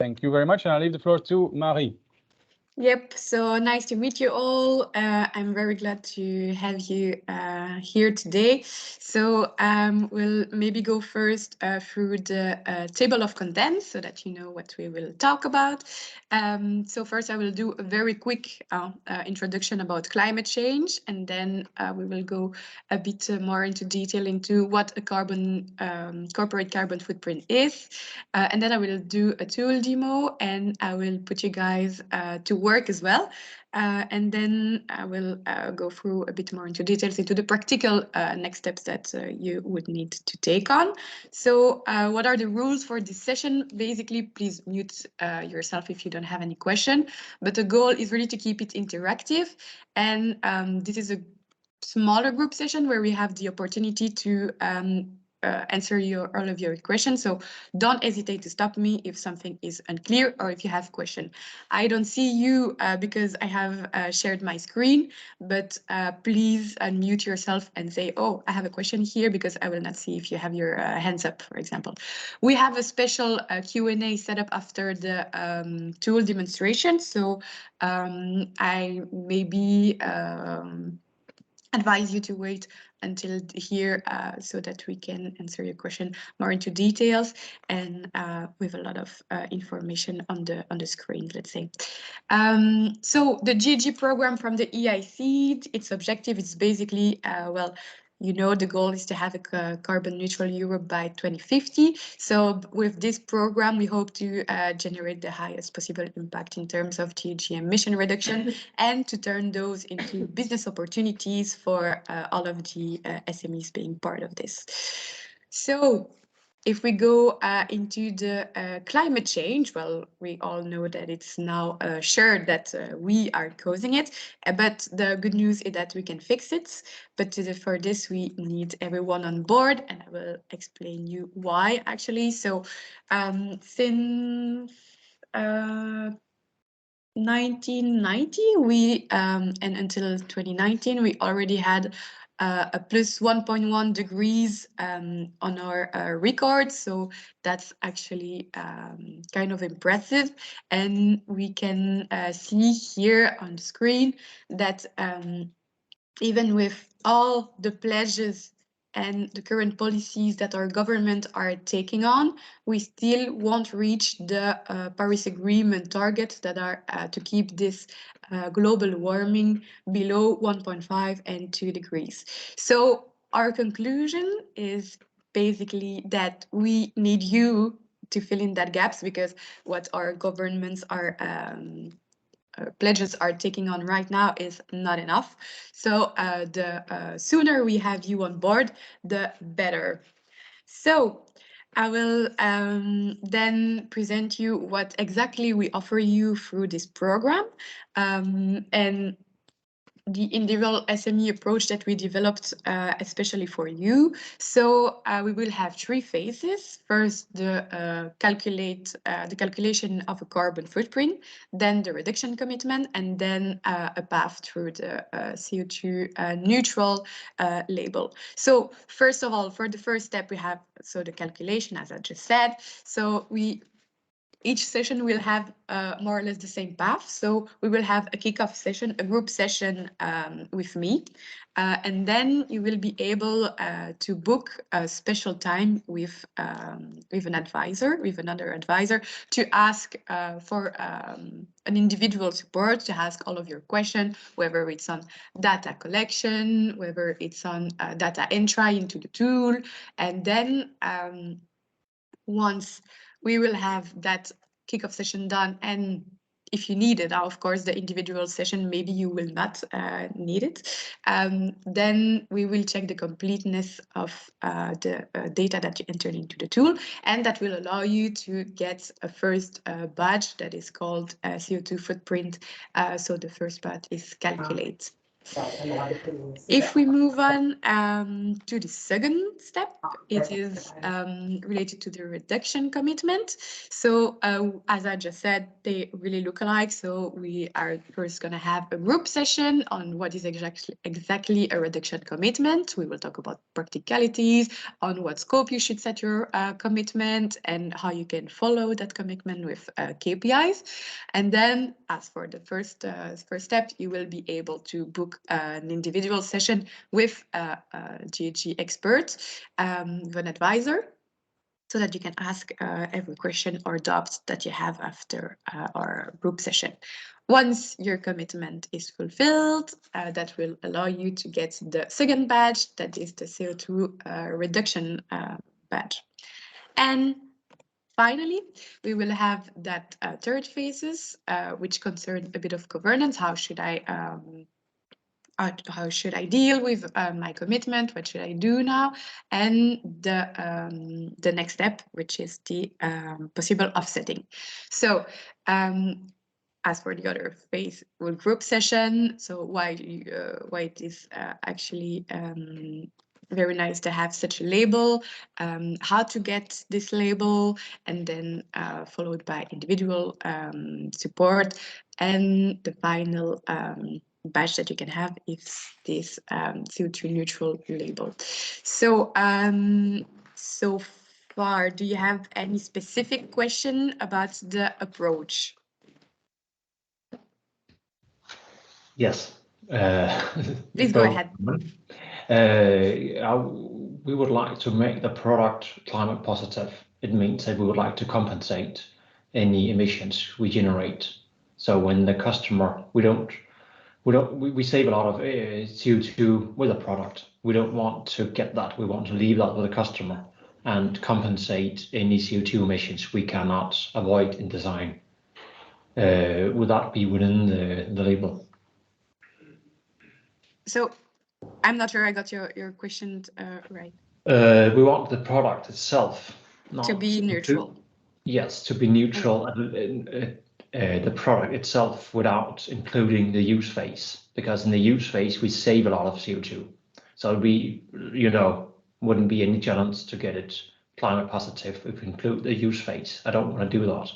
Thank you very much, and I'll leave the floor to Marie. Yep, so nice to meet you all. I'm very glad to have you here today. So we'll maybe go first through the table of contents so that you know what we will talk about. So first I will do a very quick introduction about climate change, and then we will go a bit more into detail into what a corporate carbon footprint is. And then I will do a tool demo, and I will put you guys to work as well. And then I will go through a bit more into details into the practical next steps that you would need to take on. So what are the rules for this session? Basically, please mute yourself if you don't have any question. But the goal is really to keep it interactive. And this is a smaller group session where we have the opportunity to answer all of your questions. So don't hesitate to stop me if something is unclear or if you have a question. I don't see you because I have shared my screen, but please unmute yourself and say, oh, I have a question here, because I will not see if you have your hands up, for example. We have a special Q&A set up after the tool demonstration. So I maybe advise you to wait until here so that we can answer your question more into details and with a lot of information on the screen, let's say. So the GHG program from the EIC, its objective is basically, well, you know, the goal is to have a carbon neutral Europe by 2050. So with this program, we hope to generate the highest possible impact in terms of GHG emission reduction and to turn those into business opportunities for all of the SMEs being part of this. So if we go into the climate change, well, we all know that it's now sure that we are causing it, but the good news is that we can fix it. But for this, we need everyone on board, and I will explain you why, actually. So since 1990, we and until 2019, we already had a plus 1.1 degrees on our record. So that's actually kind of impressive. And we can see here on the screen that even with all the pledges and the current policies that our government are taking on, we still won't reach the Paris Agreement targets that are to keep this global warming below 1.5 and 2 degrees. So our conclusion is basically that we need you to fill in that gaps, because what our governments are pledges are taking on right now is not enough. So the sooner we have you on board, the better. So I will then present you what exactly we offer you through this program. And the individual SME approach that we developed especially for you. So we will have three phases. First, the calculation of a carbon footprint, then the reduction commitment, and then a path through the CO2 neutral label. So first of all, for the first step, we have the calculation, as I just said. So each session will have more or less the same path. So we will have a kickoff session, a group session with me. And then you will be able to book a special time with an advisor, with another advisor, to ask for an individual support, to ask all of your questions, whether it's on data collection, whether it's on data entry into the tool. And then once we will have that kickoff session done, and if you need it, of course, the individual session, maybe you will not need it, then we will check the completeness of the data that you entered into the tool, and that will allow you to get a first badge that is called CO2 footprint. So the first part is calculate. If we move on to the second step, it is related to the reduction commitment. So as I just said, they really look alike. So we are first going to have a group session on what is exactly a reduction commitment. We will talk about practicalities, on what scope you should set your commitment and how you can follow that commitment with KPIs. And then as for the first step, you will be able to book an individual session with a GHG expert, with an advisor, so that you can ask every question or doubt that you have after our group session. Once your commitment is fulfilled, that will allow you to get the second badge, that is the CO2 reduction badge. And finally, we will have that third phases, which concern a bit of governance. How should I deal with my commitment? What should I do now? And the next step, which is the possible offsetting. So as for the other phase, well, group session. So why it is actually very nice to have such a label, how to get this label, and then followed by individual support, and the final badge that you can have is this CO2 neutral label. So so far, do you have any specific question about the approach? Yes. Please go ahead. We would like to make the product climate positive. It means that we would like to compensate any emissions we generate. So when the customer, we save a lot of CO2 with a product. We don't want to get that. We want to leave that with the customer and compensate any CO2 emissions we cannot avoid in design. Would that be within the label? So I'm not sure I got your question right. We want the product itself to be neutral. Yes, to be neutral, the product itself without including the use phase, because in the use phase we save a lot of CO2. So we, wouldn't be any challenge to get it climate positive if we include the use phase. I don't want to do that.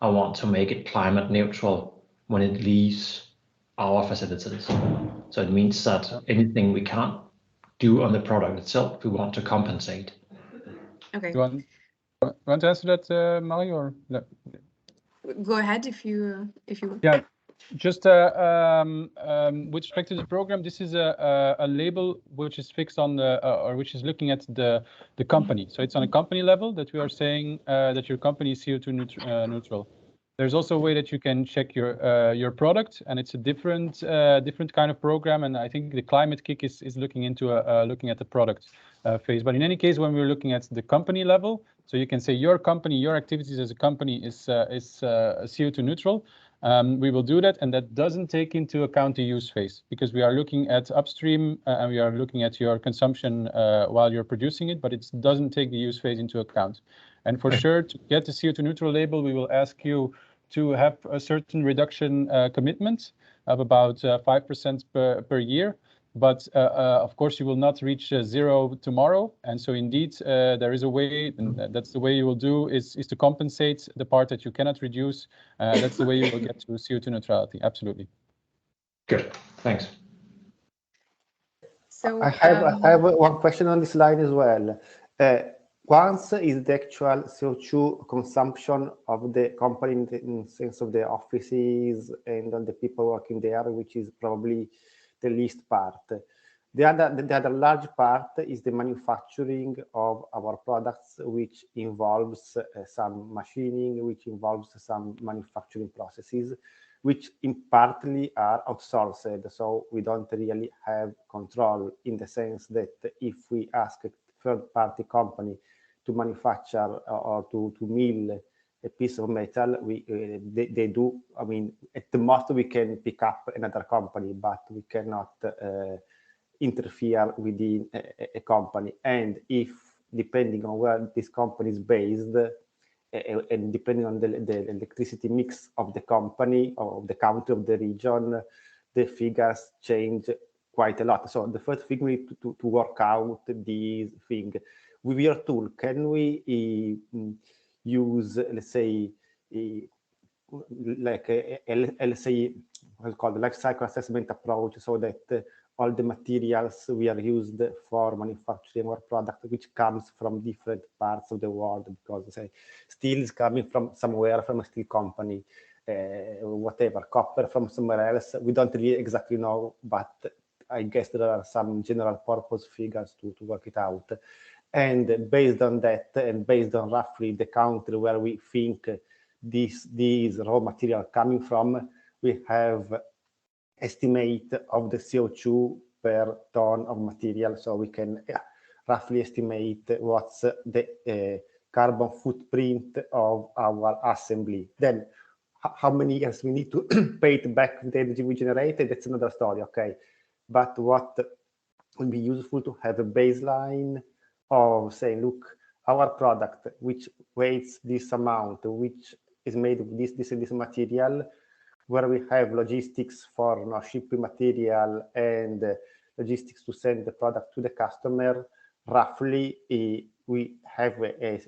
I want to make it climate neutral when it leaves our facilities. So it means that anything we can't do on the product itself, we want to compensate. Okay. You want to answer that, Marie, or no? Go ahead if you. Yeah, just with respect to the program, this is a label which is fixed on the or which is looking at the company. So it's on a company level that we are saying that your company is CO2 neutral. There's also a way that you can check your product, and it's a different kind of program. And I think the climate kick is looking into looking at the product phase. But in any case, when we're looking at the company level, so you can say your company, your activities as a company is CO2 neutral. We will do that, and that doesn't take into account the use phase, because we are looking at upstream and we are looking at your consumption while you're producing it, but it doesn't take the use phase into account. And for sure, to get the CO2 neutral label, we will ask you to have a certain reduction commitment of about 5% per year. But of course, you will not reach zero tomorrow. And so indeed, there is a way, and that's the way you will do, is to compensate the part that you cannot reduce. That's the way you will get to CO2 neutrality. Absolutely. Good, thanks. So I have one question on this line as well. Once is the actual CO2 consumption of the company in the sense of the offices and on the people working there, which is probably the least part. The other large part is the manufacturing of our products, which involves some machining, which involves some manufacturing processes, which in partly are outsourced. So we don't really have control, in the sense that if we ask a third-party company to manufacture or to mill a piece of metal, they do. I mean, at the most we can pick up another company, but we cannot interfere within a company. And if, depending on where this company is based, and depending on the electricity mix of the company, or of the country, of the region, the figures change quite a lot. So the first thing we need to work out this thing. With your tool, can we use, let's say, like let's say, what's called the life cycle assessment approach, so that all the materials we are used for manufacturing our product, which comes from different parts of the world, because say steel is coming from somewhere, from a steel company, whatever, copper from somewhere else. We don't really exactly know, but I guess there are some general purpose figures to work it out. And based on that, and based on roughly the country where we think these raw material coming from, we have estimate of the CO2 per ton of material, so we can roughly estimate what's the carbon footprint of our assembly. Then how many years we need to pay it back with the energy we generated, that's another story, okay? But what would be useful to have a baseline of saying, look, our product, which weighs this amount, which is made of this material, where we have logistics for shipping material and logistics to send the product to the customer, roughly we have a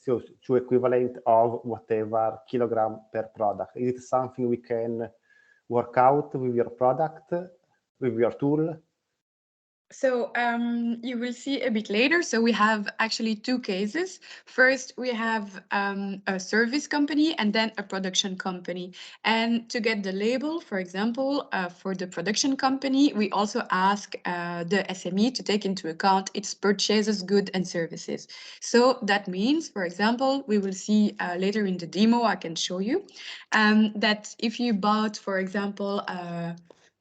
CO2 equivalent of whatever kilogram per product. Is it something we can work out with your product, with your tool? So you will see a bit later. So we have actually two cases. First, we have a service company and then a production company. And to get the label, for example, for the production company, we also ask the SME to take into account its purchases, goods and services. So that means, for example, we will see later in the demo, I can show you, that if you bought, for example,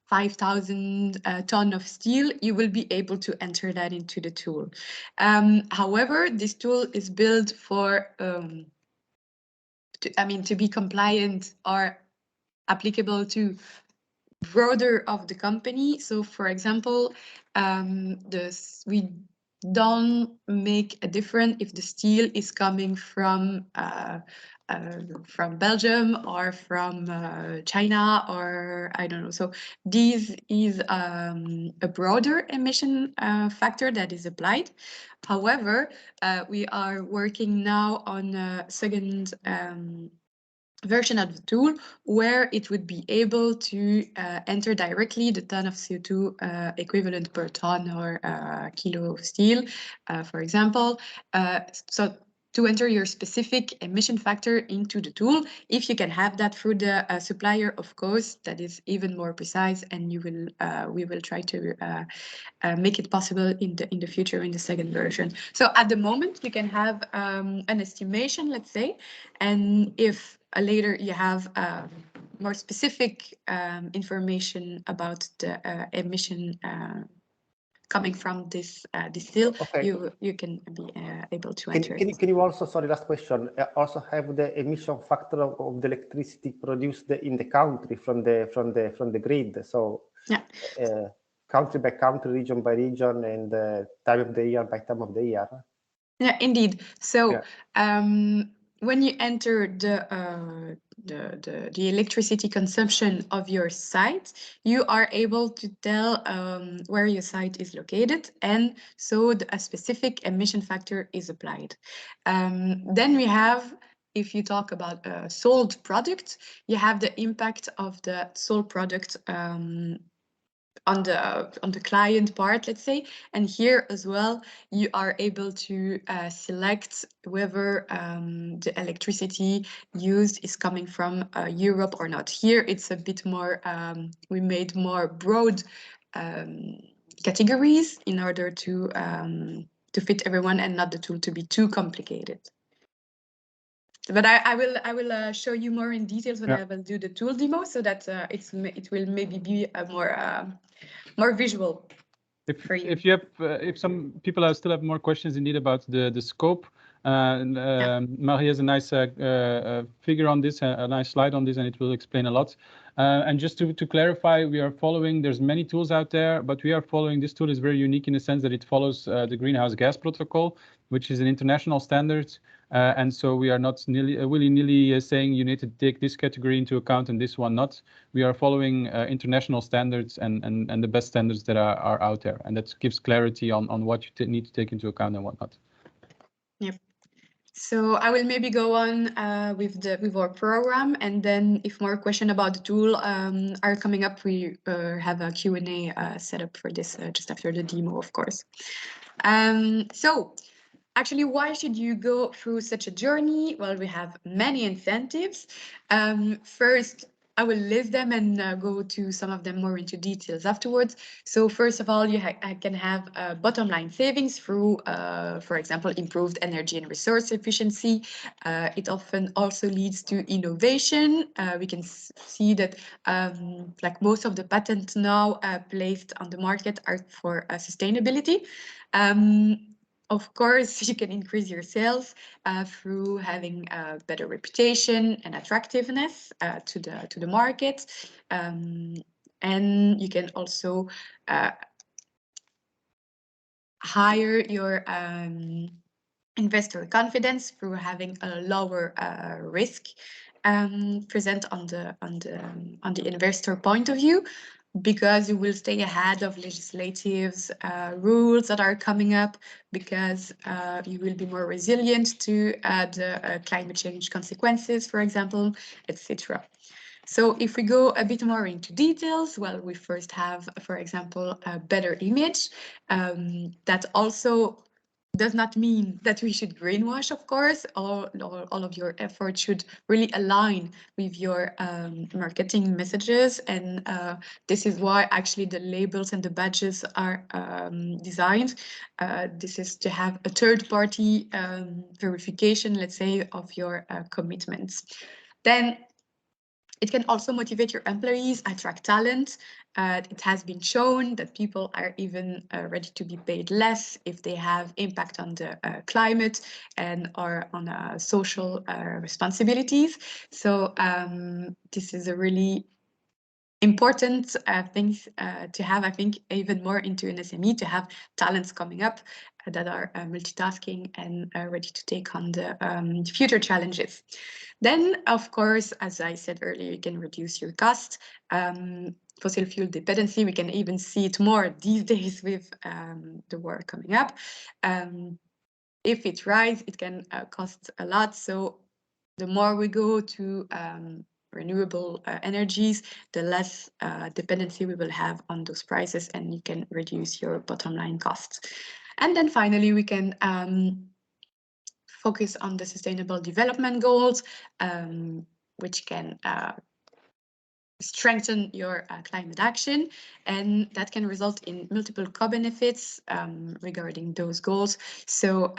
5,000 ton of steel, you will be able to enter that into the tool. However, this tool is built for, to be compliant or applicable to broader of the company. So, for example, we don't make a difference if the steel is coming from Belgium or from China, or I don't know. So this is a broader emission factor that is applied. However, we are working now on a second version of the tool where it would be able to enter directly the ton of CO2 equivalent per ton or kilo of steel, for example. So to enter your specific emission factor into the tool, if you can have that through the supplier, of course, that is even more precise, and you will we will try to make it possible in the future in the second version. So at the moment, you can have an estimation, let's say, and if later you have more specific information about the emission coming from this steel, okay. you can be able to enter it. Can you also, sorry, last question, also have the emission factor of the electricity produced in the country from the grid? So yeah, country by country, region by region, and time of the year by time of the year. Yeah, indeed. So yeah. When you enter the electricity consumption of your site, you are able to tell where your site is located, and so a specific emission factor is applied. Then we have, if you talk about a sold product, you have the impact of the sold product on the client part, let's say, and here as well you are able to select whether the electricity used is coming from Europe or not. Here it's a bit more, we made more broad categories in order to fit everyone and not the tool to be too complicated. But I will show you more in details when I will do the tool demo, so that it will maybe be a more visual for you. If you have, if some people still have more questions indeed about the scope, Marie has a nice figure on this, a nice slide on this, and it will explain a lot. And just to clarify, we are following, there's many tools out there, but we are following, this tool is very unique in the sense that it follows the Greenhouse Gas Protocol, which is an international standard. And so we are not willy-nilly saying you need to take this category into account and this one not. We are following international standards and the best standards that are out there. And that gives clarity on what you need to take into account and what not. Yep. So I will maybe go on with our program, and then if more questions about the tool are coming up, we have a Q&A set up for this just after the demo, of course. So actually, why should you go through such a journey? Well, we have many incentives. First, I will list them and go to some of them more into details afterwards. So first of all, you can have bottom line savings through, for example, improved energy and resource efficiency. It often also leads to innovation. We can see that like most of the patents now placed on the market are for sustainability. Of course, you can increase your sales through having a better reputation and attractiveness to the market, and you can also higher your investor confidence through having a lower risk present on the investor point of view, because you will stay ahead of legislative rules that are coming up, because you will be more resilient to the climate change consequences, for example, etc. So if we go a bit more into details, well, we first have, for example, a better image. That also does not mean that we should greenwash, of course. All of your efforts should really align with your marketing messages. And this is why actually the labels and the badges are designed. This is to have a third-party verification, let's say, of your commitments. Then it can also motivate your employees, attract talent. It has been shown that people are even ready to be paid less if they have impact on the climate and or on social responsibilities. So this is a really important thing to have, I think, even more into an SME, to have talents coming up that are multitasking and ready to take on the future challenges. Then, of course, as I said earlier, you can reduce your cost. Fossil fuel dependency, we can even see it more these days with the war coming up. If it rises, it can cost a lot. So the more we go to renewable energies, the less dependency we will have on those prices, and you can reduce your bottom line costs. And then finally, we can focus on the Sustainable Development Goals, which can strengthen your climate action, and that can result in multiple co-benefits regarding those goals. So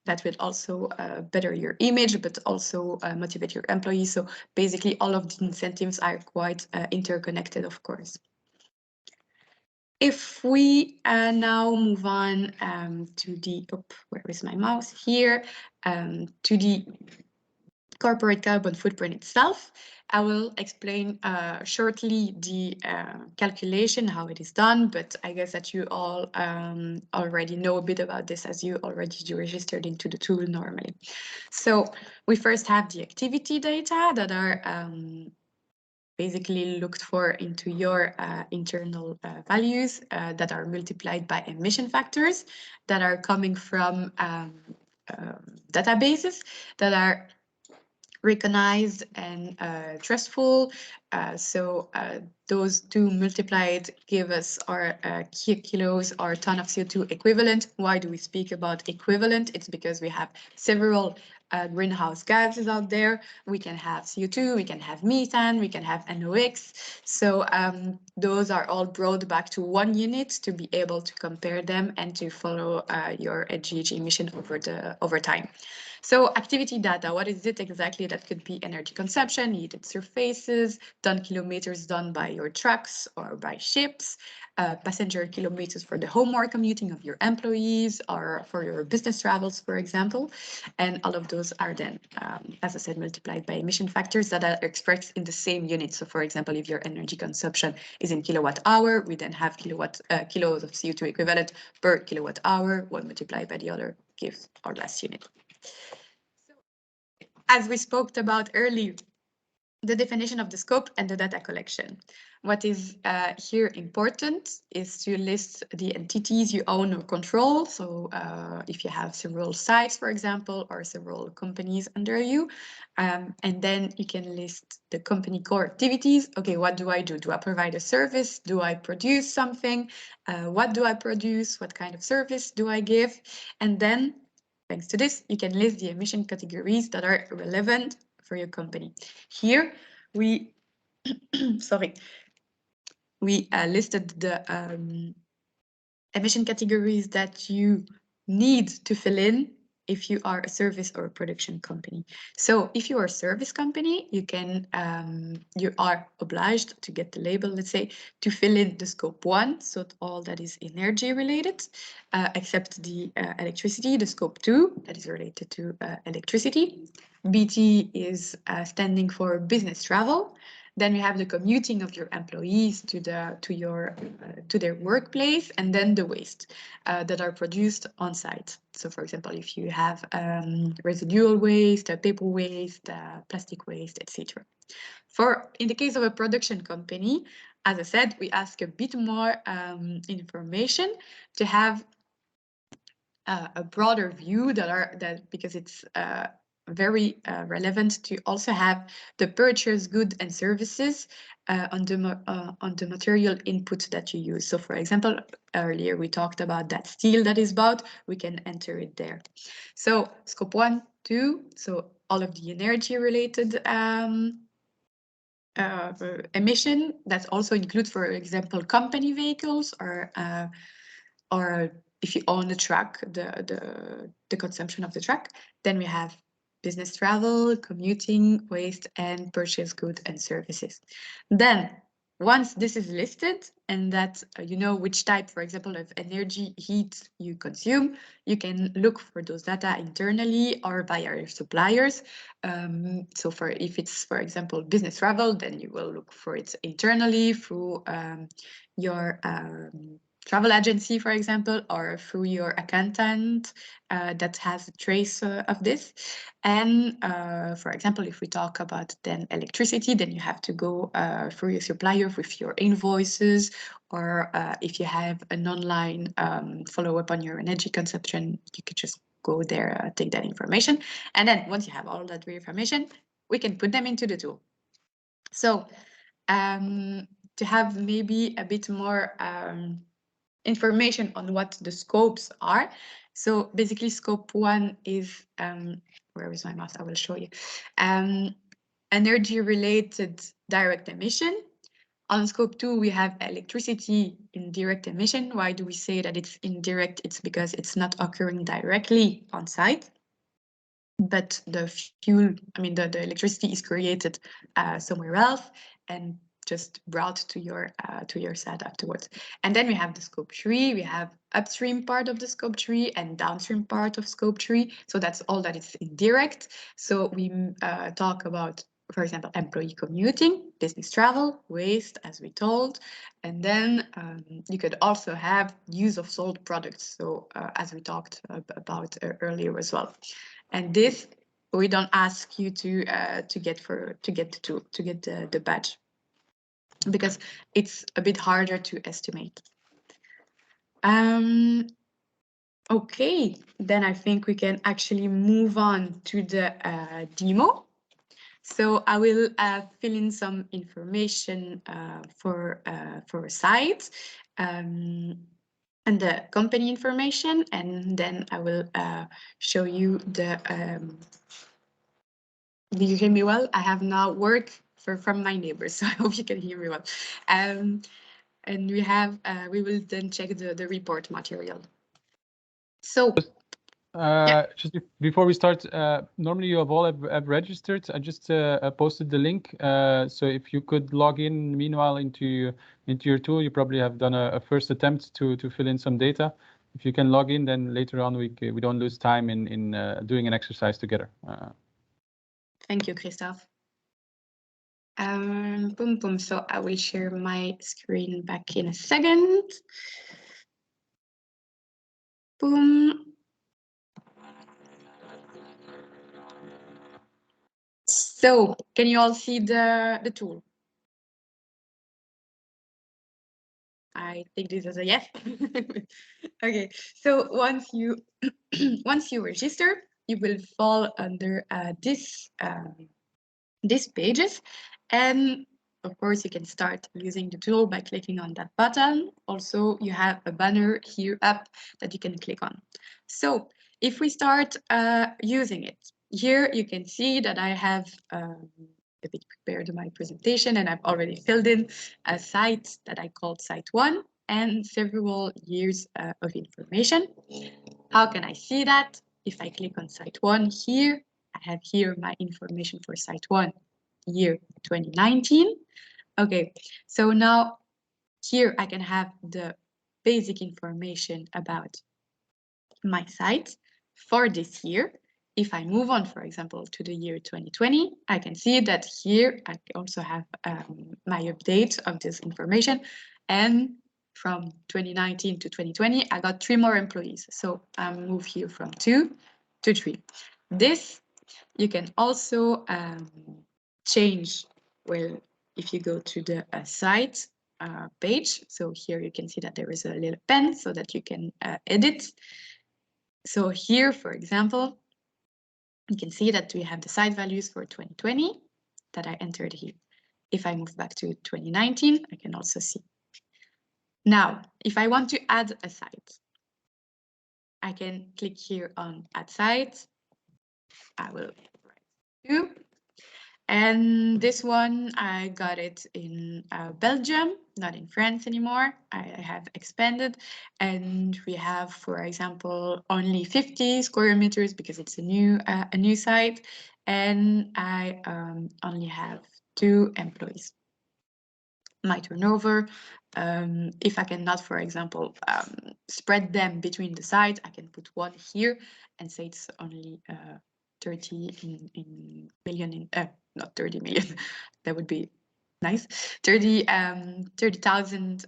that will also better your image, but also motivate your employees. So basically all of the incentives are quite interconnected, of course. If we now move on to the, where is my mouse? Here, to the corporate carbon footprint itself. I will explain shortly the calculation, how it is done, but I guess that you all already know a bit about this, as you already registered into the tool normally. So we first have the activity data that are basically looked for into your internal values that are multiplied by emission factors that are coming from databases that are recognized and trustful. So those two multiplied give us our kilos or ton of CO2 equivalent. Why do we speak about equivalent? It's because we have several greenhouse gases out there. We can have CO2, we can have methane, we can have NOx. So those are all brought back to one unit to be able to compare them and to follow your GHG emission over time. So activity data, what is it exactly? That could be energy consumption, heated surfaces, ton kilometers done by your trucks or by ships, passenger kilometers for the home or commuting of your employees or for your business travels, for example. And all of those are then, as I said, multiplied by emission factors that are expressed in the same unit. So for example, if your energy consumption is in kilowatt hour, we then have kilos of CO2 equivalent per kilowatt hour, one multiplied by the other gives our last unit. So, as we spoke about earlier, the definition of the scope and the data collection. What is here important is to list the entities you own or control. So if you have several sites, for example, or several companies under you, and then you can list the company core activities. Okay, what do I do? Do I provide a service? Do I produce something? What do I produce? What kind of service do I give? And then, thanks to this, you can list the emission categories that are relevant for your company. Here we listed the emission categories that you need to fill in if you are a service or a production company. So if you are a service company, you are obliged to get the label, let's say, to fill in the scope 1, so all that is energy related, except the electricity, the scope 2, that is related to electricity. BT is standing for business travel. Then we have the commuting of your employees to their workplace, and then the waste that are produced on site. So, for example, if you have residual waste, paper waste, plastic waste, etc. In the case of a production company, as I said, we ask a bit more information to have a broader view because it's very relevant to also have the purchase goods and services on the material input that you use. So for example, earlier we talked about that steel that is bought, we can enter it there. So scope 1, 2, so all of the energy related emission that also includes, for example, company vehicles or if you own a truck, the consumption of the truck. Then we have business travel, commuting, waste, and purchase goods and services. Then, once this is listed and that you know which type, for example, of energy heat you consume, you can look for those data internally or via your suppliers. So if it's, for example, business travel, then you will look for it internally through your travel agency, for example, or through your accountant that has a trace of this. And for example, if we talk about then electricity, then you have to go through your supplier with your invoices, or if you have an online follow-up on your energy consumption, you could just go there, take that information. And then once you have all that information, we can put them into the tool. So to have maybe a bit more information on what the scopes are. So basically scope 1 is, where is my mouse? I will show you. Energy related direct emission. On scope 2, we have electricity indirect emission. Why do we say that it's indirect? It's because it's not occurring directly on site, but the fuel, the electricity is created somewhere else and just brought to your site afterwards. And then we have the scope 3. We have upstream part of the scope 3 and downstream part of scope 3. So that's all that is indirect. So we talk about, for example, employee commuting, business travel, waste, as we told. And then you could also have use of sold products. So as we talked about earlier as well. And this, we don't ask you to get the badge, because it's a bit harder to estimate. Okay, then I think we can actually move on to the demo. So I will fill in some information for a site and the company information, and then I will show you the. Do you hear me well? I have now work from my neighbors, so I hope you can hear me well. And we will then check the report material. So Just before we start, normally you have all have registered. I just posted the link. So if you could log in meanwhile into your tool, you probably have done a first attempt to fill in some data. If you can log in, then later on we don't lose time in doing an exercise together. Thank you, Christophe. Boom, boom. So I will share my screen back in a second. Boom. So can you all see the tool? I think this is a yes. Okay, so once you once you register, you will fall under these pages, and of course you can start using the tool by clicking on that button. Also, you have a banner here up that you can click on. So if we start using it, here you can see that I have a bit prepared my presentation, and I've already filled in a site that I called Site 1 and several years of information. How can I see that? If I click on Site 1 here, I have here my information for Site 1, year 2019. Okay, so now here I can have the basic information about my site for this year. If I move on, for example, to the year 2020, I can see that here I also have my update of this information. And from 2019 to 2020, I got 3 more employees. So I move here from 2 to 3. This you can also change, well, if you go to the site page. So here you can see that there is a little pen so that you can edit. So here, for example, you can see that we have the site values for 2020 that I entered here. If I move back to 2019, I can also see. Now, if I want to add a site, I can click here on Add Site. I will write 2. And this one, I got it in Belgium, not in France anymore. I have expanded, and we have, for example, only 50 square meters because it's a new site, and I only have 2 employees. My turnover, if I cannot, for example, spread them between the sites, I can put 1 here and say it's only 30 in million in not 30 million. That would be nice. 30,000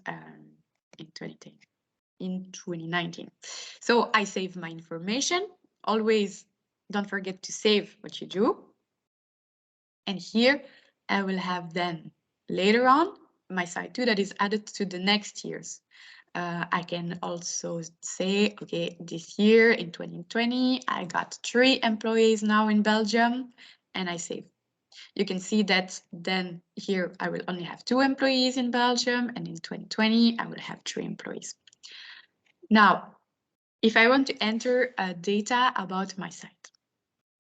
in 2019. So I save my information. Always don't forget to save what you do. And here I will have then later on my site 2 that is added to the next years. I can also say, okay, this year in 2020, I got 3 employees now in Belgium, and I save. You can see that then here I will only have 2 employees in Belgium, and in 2020, I will have 3 employees. Now, if I want to enter data about my site,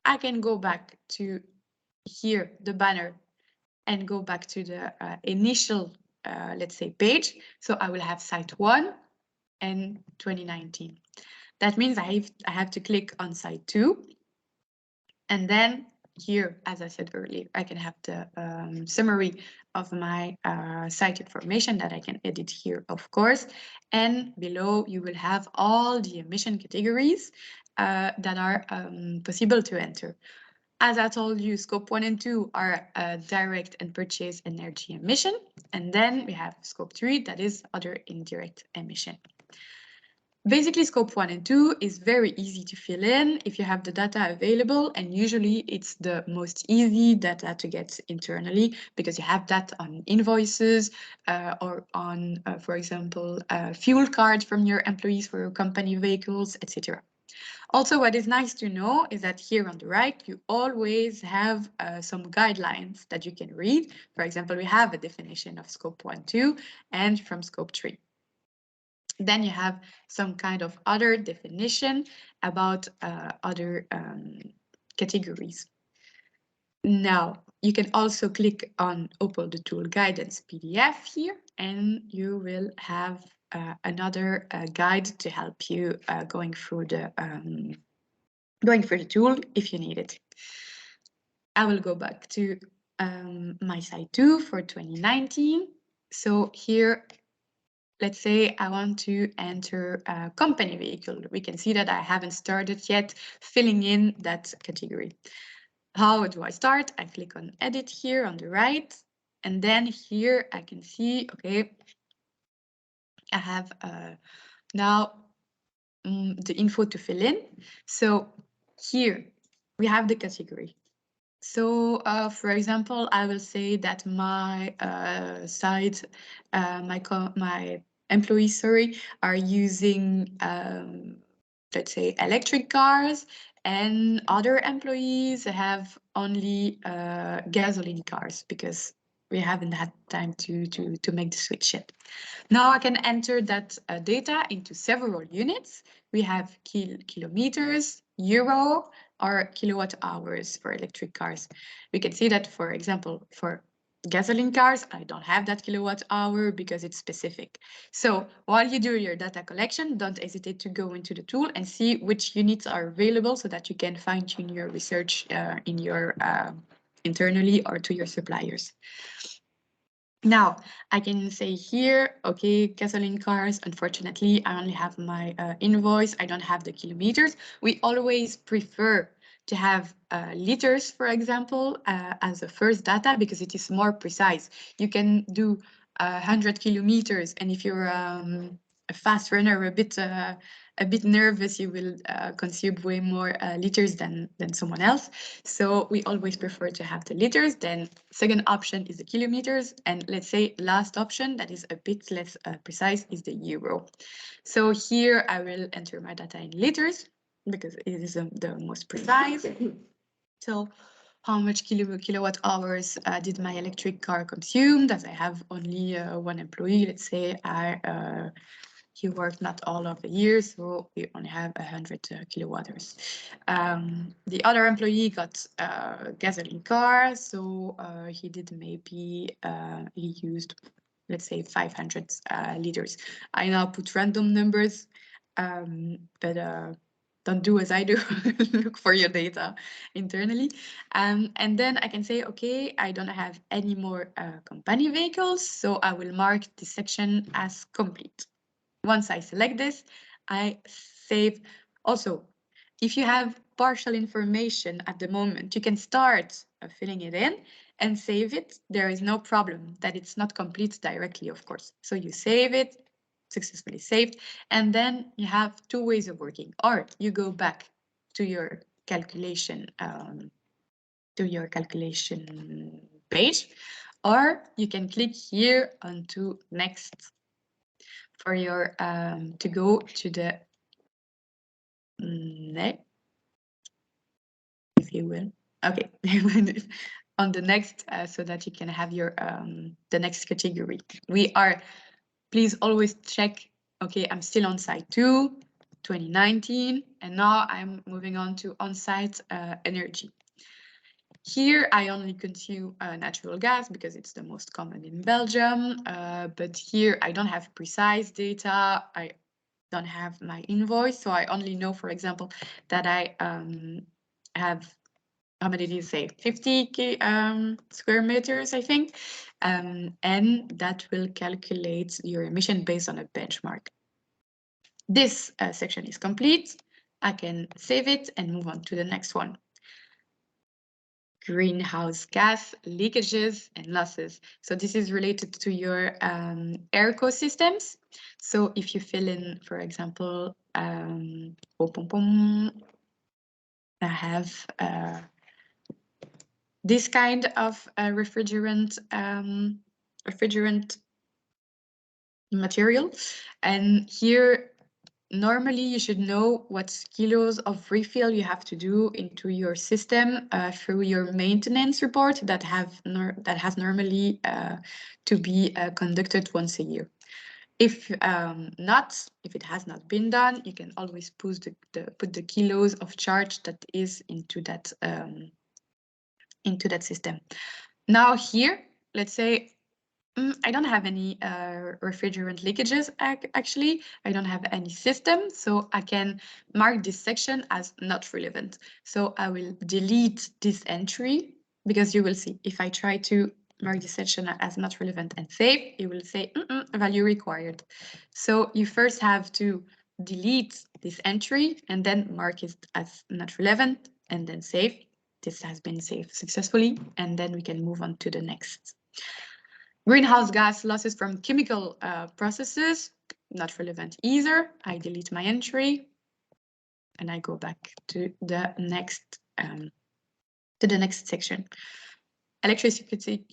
I can go back to here, the banner, and go back to the initial, let's say, page. So I will have site 1 and 2019. That means I have to click on site 2. And then here, as I said earlier, I can have the summary of my site information that I can edit here, of course. And below, you will have all the emission categories that are possible to enter. As I told you, scope 1 and 2 are direct and purchase energy emission. And then we have scope 3, that is other indirect emission. Basically, scope 1 and 2 is very easy to fill in if you have the data available, and usually it's the most easy data to get internally because you have that on invoices or on, for example, fuel cards from your employees for your company vehicles, etc. Also, what is nice to know is that here on the right, you always have some guidelines that you can read. For example, we have a definition of scope 1, 2, and from scope 3. Then you have some kind of other definition about other categories. Now, you can also click on Open the Tool Guidance PDF here, and you will have another guide to help you going through going for the tool if you need it. I will go back to my site 2 for 2019. So here, let's say I want to enter a company vehicle. We can see that I haven't started yet filling in that category. How do I start? I click on edit here on the right. And then here I can see, okay, I have now the info to fill in. So here we have the category. So, for example, I will say that my site, my employees, sorry, are using, let's say, electric cars, and other employees have only gasoline cars because we haven't had time to make the switch yet. Now I can enter that data into several units. We have kilometers, euro, or kilowatt hours for electric cars. We can see that, for example, for gasoline cars, I don't have that kilowatt hour because it's specific. So while you do your data collection, don't hesitate to go into the tool and see which units are available so that you can fine tune your research in your internally or to your suppliers. Now, I can say here, okay, gasoline cars, unfortunately, I only have my invoice. I don't have the kilometers. We always prefer to have liters, for example, as a first data because it is more precise. You can do 100 kilometers, and if you're a fast runner, a bit nervous, you will consume way more liters than someone else. So we always prefer to have the liters. Then second option is the kilometers. And let's say last option that is a bit less precise is the euro. So here I will enter my data in liters because it is the most precise. So how much kilowatt hours did my electric car consume? That I have only one employee. Let's say he worked not all of the year, so we only have 100 kilowatt hours. The other employee got a gasoline car, so he did maybe, he used, let's say, 500 liters. I now put random numbers, but don't do as I do, look for your data internally. And then I can say, okay, I don't have any more company vehicles, so I will mark this section as complete. Once I select this, I save. Also, if you have partial information at the moment, you can start filling it in and save it. There is no problem that it's not complete directly, of course. So you save it, successfully saved, and then you have two ways of working. Or you go back to your calculation page, or you can click here onto next for your to go to the next, if you will. Okay, on the next, so that you can have your the next category. Please always check. Okay, I'm still on site 2, 2019, and now I'm moving on to on-site energy. Here, I only consume natural gas because it's the most common in Belgium, but here I don't have precise data. I don't have my invoice, so I only know, for example, that I have, how many did you say, 50 square meters, I think, and that will calculate your emission based on a benchmark. This section is complete. I can save it and move on to the next one. Greenhouse gas leakages and losses. So this is related to your air ecosystems. So if you fill in, for example, I have this kind of refrigerant material, and here normally you should know what kilos of refill you have to do into your system through your maintenance report that has normally to be conducted once a year. If if it has not been done, you can always put the kilos of charge that is into that system. Now here, let's say I don't have any refrigerant leakages, actually. I don't have any system, so I can mark this section as not relevant. So I will delete this entry, because you will see if I try to mark this section as not relevant and save, it will say value required. So you first have to delete this entry and then mark it as not relevant and then save. This has been saved successfully, and then we can move on to the next. Greenhouse gas losses from chemical processes, not relevant either. I delete my entry and I go back to the next section. Electricity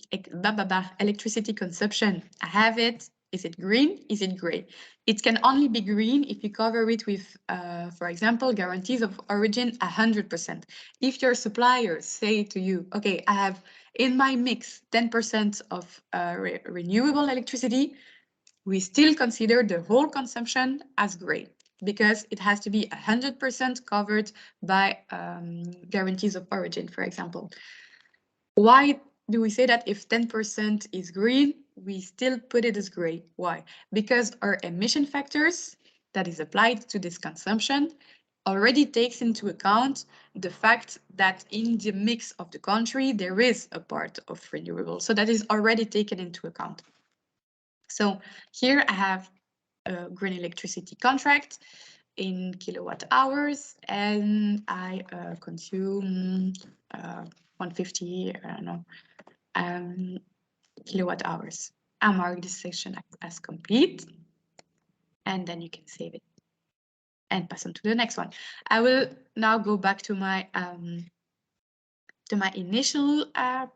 consumption. I have it. Is it green? Is it gray? It can only be green if you cover it with, for example, guarantees of origin 100%. If your suppliers say to you, okay, I have in my mix 10% of renewable electricity, we still consider the whole consumption as gray, because it has to be 100% covered by guarantees of origin, for example. Why do we say that if 10% is green, we still put it as gray? Why? Because our emission factors that is applied to this consumption already takes into account the fact that in the mix of the country, there is a part of renewable. So that is already taken into account. So here I have a green electricity contract in kilowatt hours, and I consume 150, I don't know, kilowatt hours. I mark this section as complete, and then you can save it and pass on to the next one. I will now go back to my initial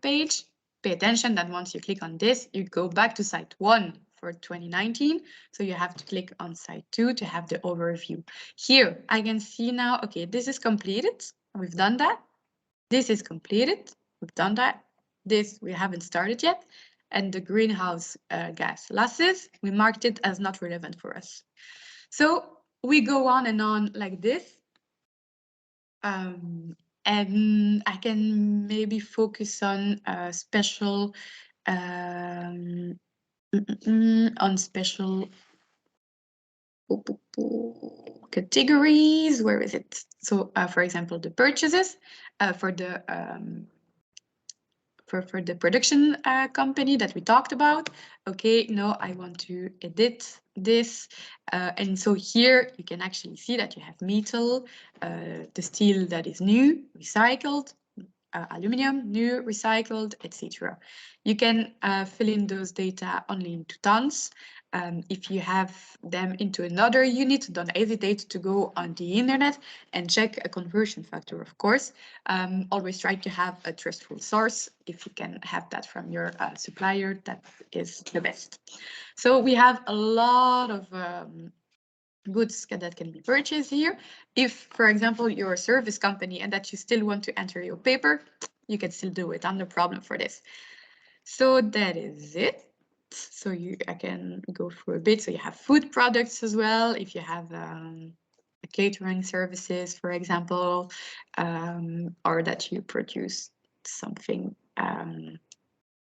page. Pay attention that once you click on this, you go back to site 1 for 2019. So you have to click on site 2 to have the overview. Here, I can see now, okay, this is completed. We've done that. This is completed. We've done that. This we haven't started yet. And the greenhouse gas losses, we marked it as not relevant for us. So we go on and on like this. And I can maybe focus on special categories. Where is it? So, for example, the purchases for the production company that we talked about. Okay, no, I want to edit this. And so here you can actually see that you have metal, the steel that is new, recycled, aluminum, new, recycled, etc. You can fill in those data only into tons. If you have them into another unit, don't hesitate to go on the internet and check a conversion factor, of course. Always try to have a trustful source. If you can have that from your supplier, that is the best. So we have a lot of goods that can be purchased here. If, for example, you're a service company and that you still want to enter your paper, you can still do it. No problem for this. So that is it. So I can go through a bit. So you have food products as well. If you have catering services, for example, or that you produce something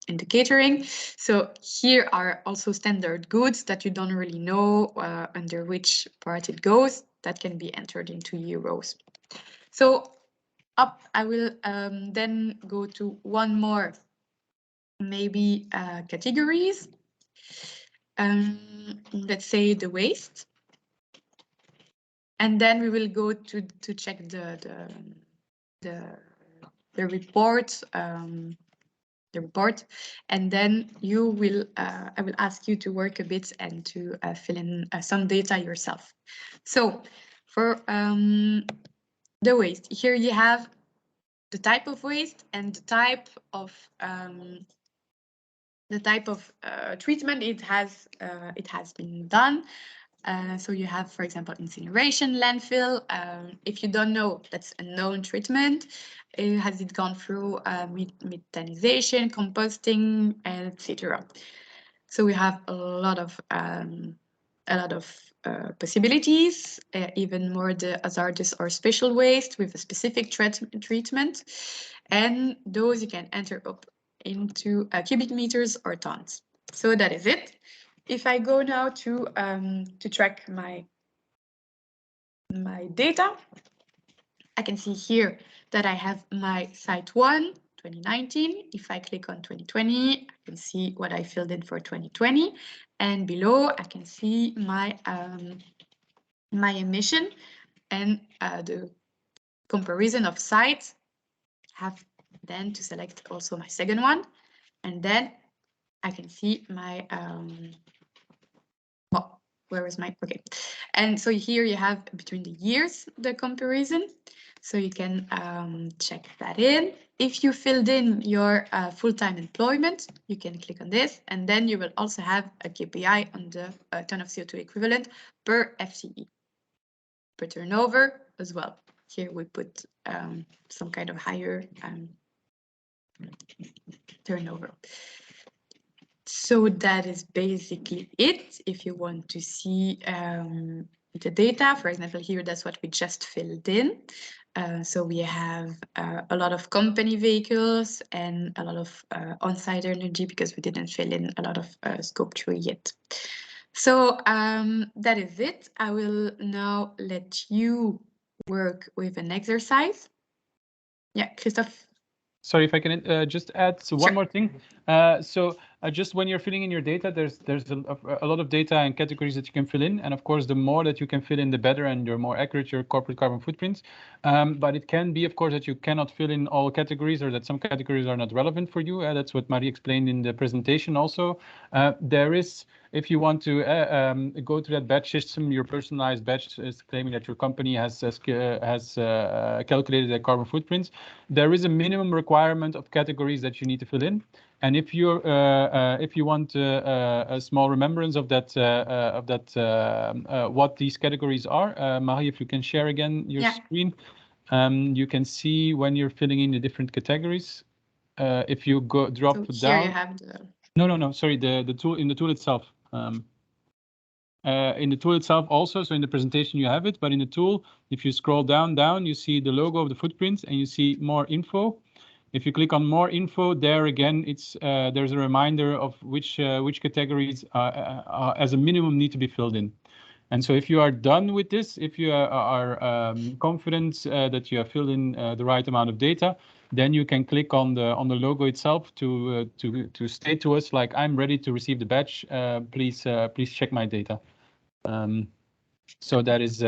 in the catering. So here are also standard goods that you don't really know under which part it goes, that can be entered into euros. So up, I will then go to one more, maybe categories. Let's say the waste. And then we will go to check the report, and then you will I will ask you to work a bit and to fill in some data yourself. So for the waste, here you have the type of waste and the type of treatment it has been done. So you have, for example, incineration, landfill. If you don't know, that's a known treatment. Has it gone through methanization, composting, etc. So we have a lot of possibilities, even more the hazardous or special waste with a specific treatment, and those you can enter up into cubic meters or tons. So that is it. If I go now to track my data, I can see here that I have my site 1, 2019. If I click on 2020, I can see what I filled in for 2020. And below, I can see my my emission and the comparison of sites. Have then to select also my second one. And then I can see my, where is my, okay. And so here you have between the years, the comparison. So you can check that in. If you filled in your full-time employment, you can click on this, and then you will also have a KPI on the ton of CO2 equivalent per FTE, per turnover as well. Here we put some kind of higher turnover. So that is basically it. If you want to see the data, for example, here, that's what we just filled in. So we have a lot of company vehicles and a lot of on-site energy because we didn't fill in a lot of scope 3 yet. So that is it. I will now let you work with an exercise. Yeah, Christophe. Sorry, if I can just add one more thing. Just when you're filling in your data, there's a lot of data and categories that you can fill in. And of course, the more that you can fill in, the better, and the more accurate your corporate carbon footprints. But it can be, of course, that you cannot fill in all categories, or that some categories are not relevant for you. That's what Marie explained in the presentation also. There is, if you want to go to that batch system, your personalized batch is claiming that your company has calculated their carbon footprints. There is a minimum requirement of categories that you need to fill in. And if you want a small remembrance of that what these categories are, Marie, if you can share again your screen, you can see when you're filling in the different categories. If you drop so down. Here you have the. No. Sorry, the tool in the tool itself. In the tool itself also, so in the presentation you have it, but in the tool, if you scroll down, you see the logo of the footprint and you see more info. If you click on more info, there again, it's there's a reminder of which categories as a minimum need to be filled in. And so if you are done with this, if you are confident that you have filled in the right amount of data, then you can click on the logo itself to state to us, like, I'm ready to receive the badge. Please check my data. So that is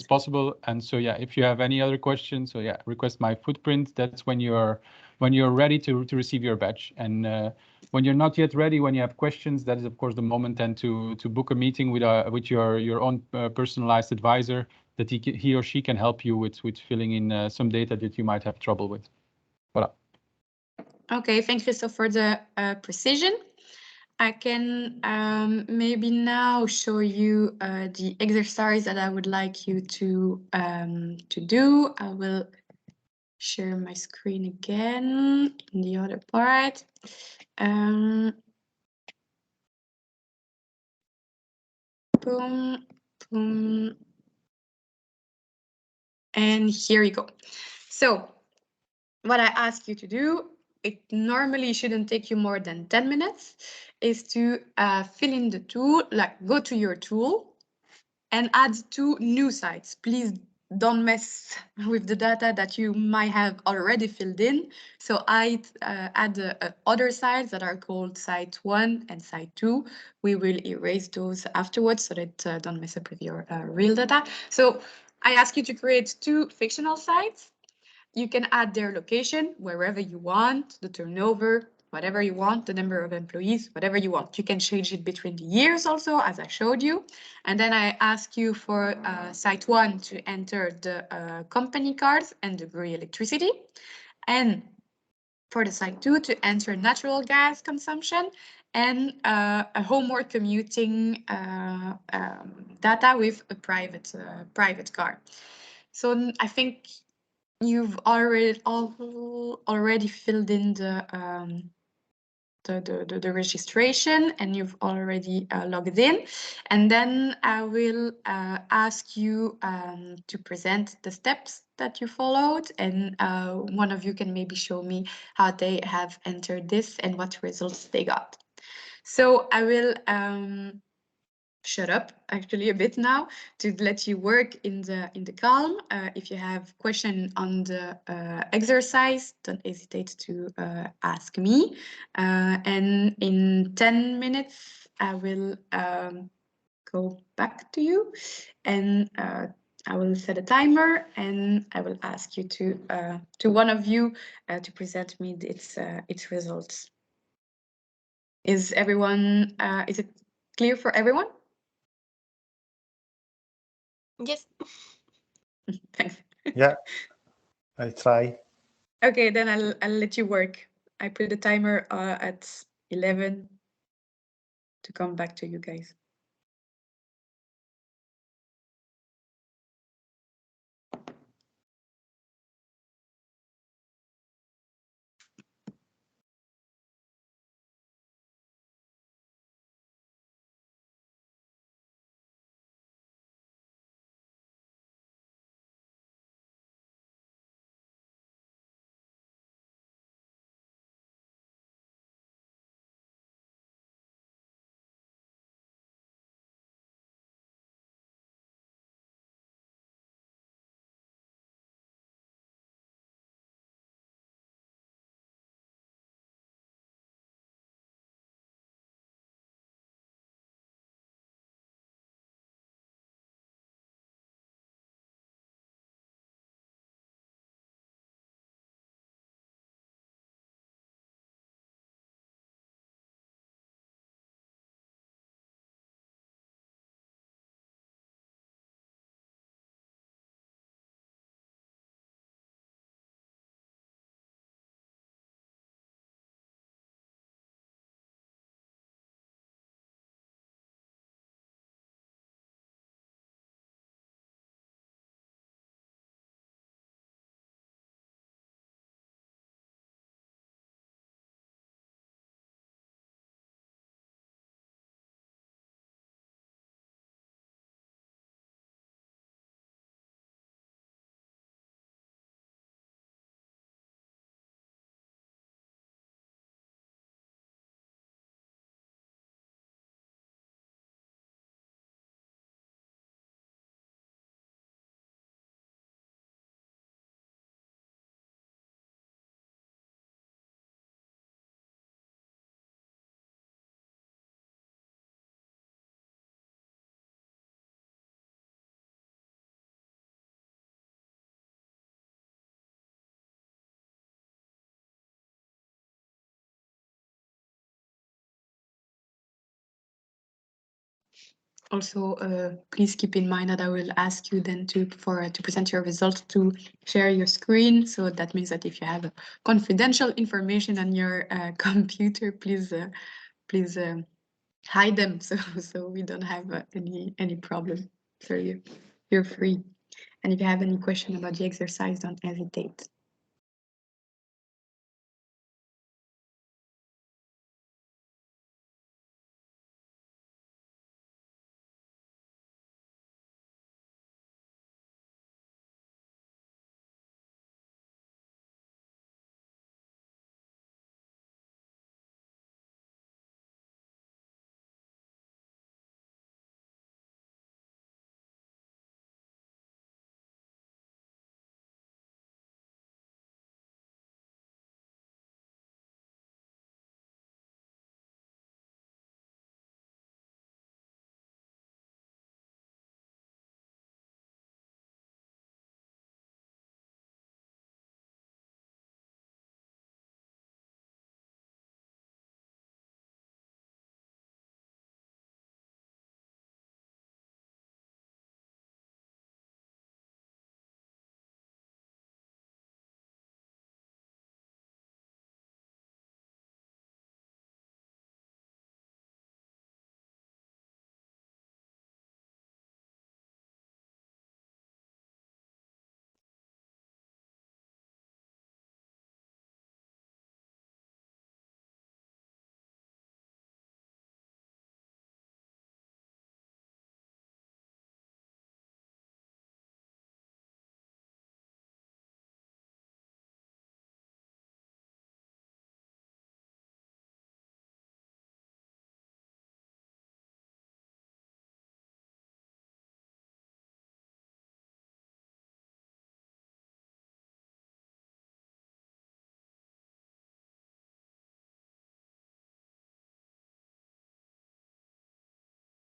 possible. And so yeah, if you have any other questions, so yeah, request my footprint. That's when you're ready to receive your badge. And when you're not yet ready, when you have questions, that is of course the moment then to book a meeting with your own personalized advisor, that he or she can help you with filling in some data that you might have trouble with. Voilà. Okay, thanks, Christophe, for the precision. I can maybe now show you the exercise that I would like you to do. I will share my screen again in the other part. Boom, boom. And here you go. So what I ask you to do, it normally shouldn't take you more than 10 minutes, is to fill in the tool, like go to your tool and add 2 new sites. Please don't mess with the data that you might have already filled in. So I add other sites that are called site 1 and site 2. We will erase those afterwards so that don't mess up with your real data. So I ask you to create 2 fictional sites. You can add their location wherever you want, the turnover, whatever you want, the number of employees, whatever you want. You can change it between the years also, as I showed you. And then I ask you for site 1 to enter the company cards and the grey electricity. And for the site 2 to enter natural gas consumption and a homeward commuting data with a private car. So I think you've already filled in the registration, and you've already logged in. And then I will ask you to present the steps that you followed, and one of you can maybe show me how they have entered this and what results they got. So I will shut up actually a bit now to let you work in the calm. If you have question on the exercise, don't hesitate to ask me. And in 10 minutes, I will go back to you, and I will set a timer, and I will ask you to one of you to present me its results. Is everyone? Is it clear for everyone? Yes. Thanks. Yeah, I try. Okay, then I'll let you work. I put the timer at 11 to come back to you guys. Also, please keep in mind that I will ask you then to present your results to share your screen. So that means that if you have confidential information on your computer, please hide them so we don't have any problem. So you're free. And if you have any question about the exercise, don't hesitate.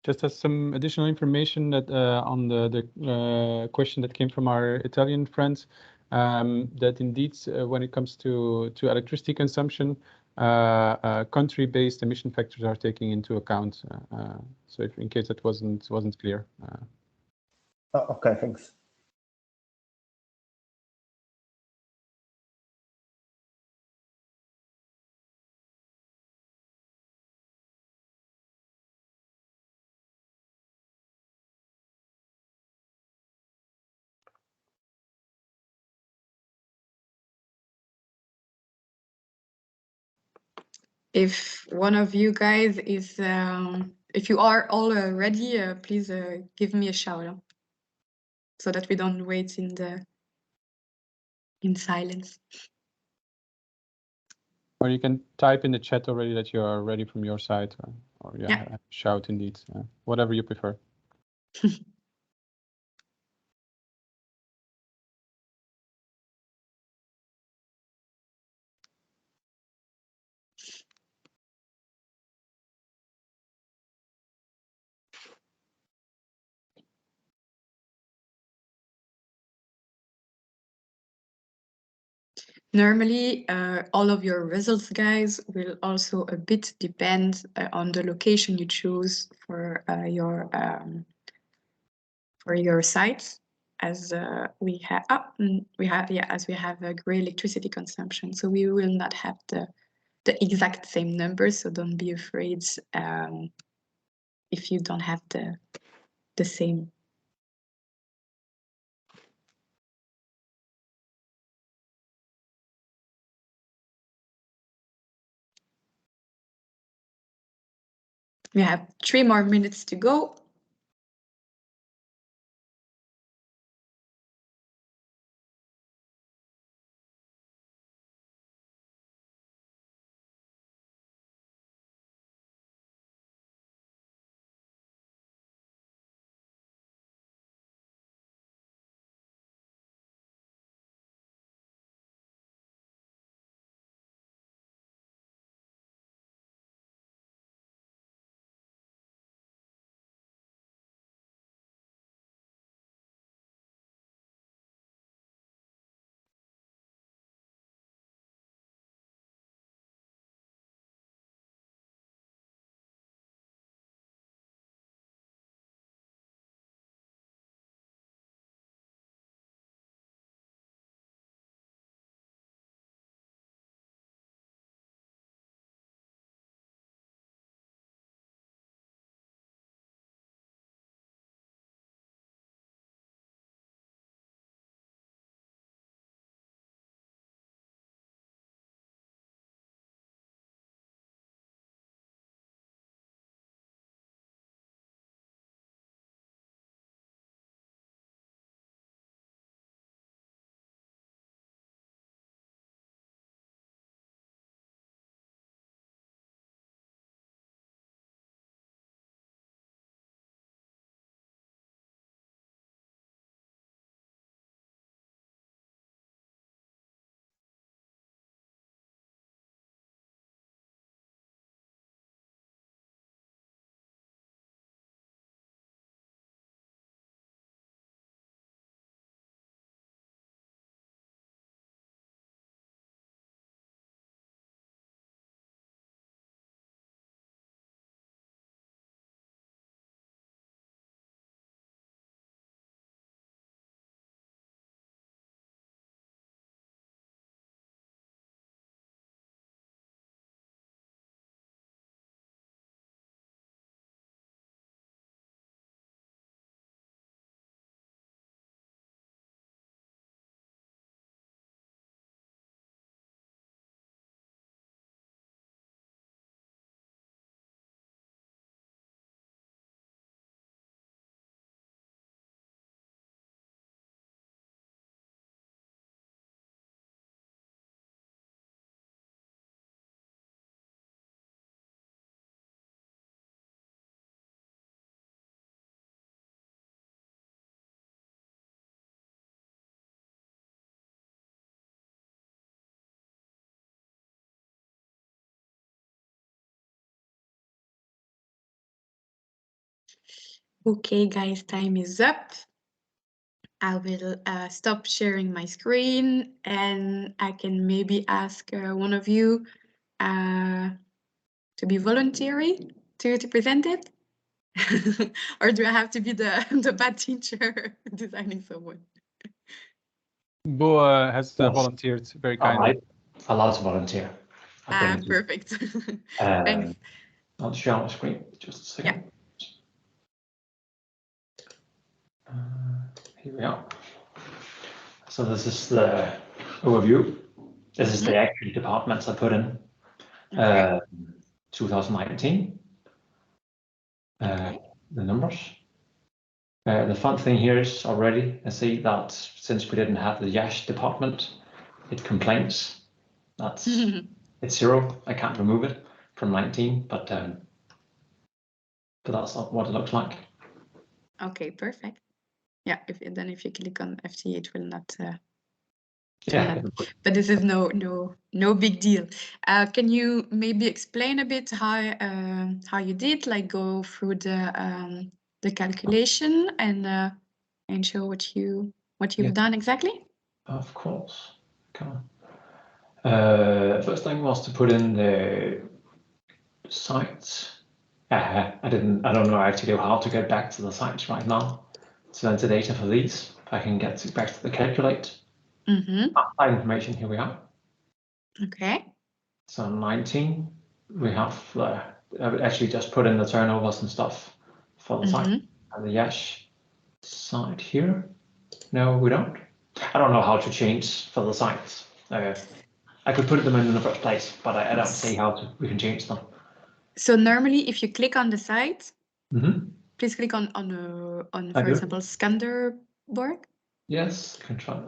just as some additional information that on the question that came from our Italian friends, that indeed when it comes to electricity consumption, country-based emission factors are taken into account. So if in case that wasn't clear. Okay, thanks. If one of you guys is, if you are all ready, please give me a shout so that we don't wait in silence. Or you can type in the chat already that you are ready from your side, or yeah, shout indeed, whatever you prefer. Normally, all of your results, guys, will also a bit depend on the location you choose for your site, as we have a gray electricity consumption, so we will not have the exact same numbers. So don't be afraid if you don't have the same. We have 3 more minutes to go. Okay, guys, time is up. I will stop sharing my screen, and I can maybe ask one of you to be voluntary to present it. Or do I have to be the bad teacher designing someone? Bo has volunteered very kindly. Allowed to volunteer. Perfect. Thanks. I'll share my screen just a second. Here we are. So this is the overview. This is the actual departments I put in 2019. The numbers. The fun thing here is already, I see that since we didn't have the Yash department, it complains. That's it's 0. I can't remove it from 19, but that's not what it looks like. Okay, perfect. Yeah, if you click on FT, it will not. But this is no big deal. Can you maybe explain a bit how you did, like go through the calculation and show what you've done exactly? Of course. Come on. First thing was to put in the sites. I don't know actually how to get back to the sites right now. To enter data for these. If I can get back to the calculate. Information, here we are. Okay. So 19, we have actually just put in the turnovers and stuff for the site. And the Yash site here. No, we don't. I don't know how to change for the sites. I could put them in the first place, but I don't see how we can change them. So normally, if you click on the site, please click on for example, Skanderborg. Yes, control.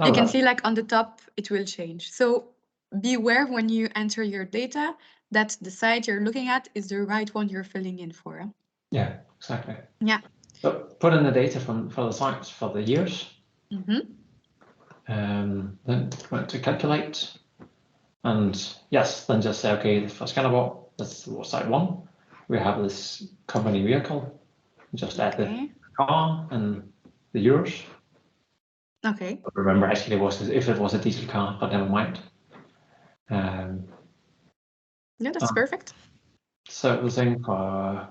You can see like on the top, it will change. So beware when you enter your data that the site you're looking at is the right one you're filling in for. Yeah, exactly. Yeah. So put in the data for the sites for the years. Then went to calculate. And yes, then just say, okay, for Skanderborg, that's site 1. We have this company vehicle. Just add the car and the euros. Okay. But remember, actually, if it was a diesel car, but never mind. Yeah, that's perfect. So the same for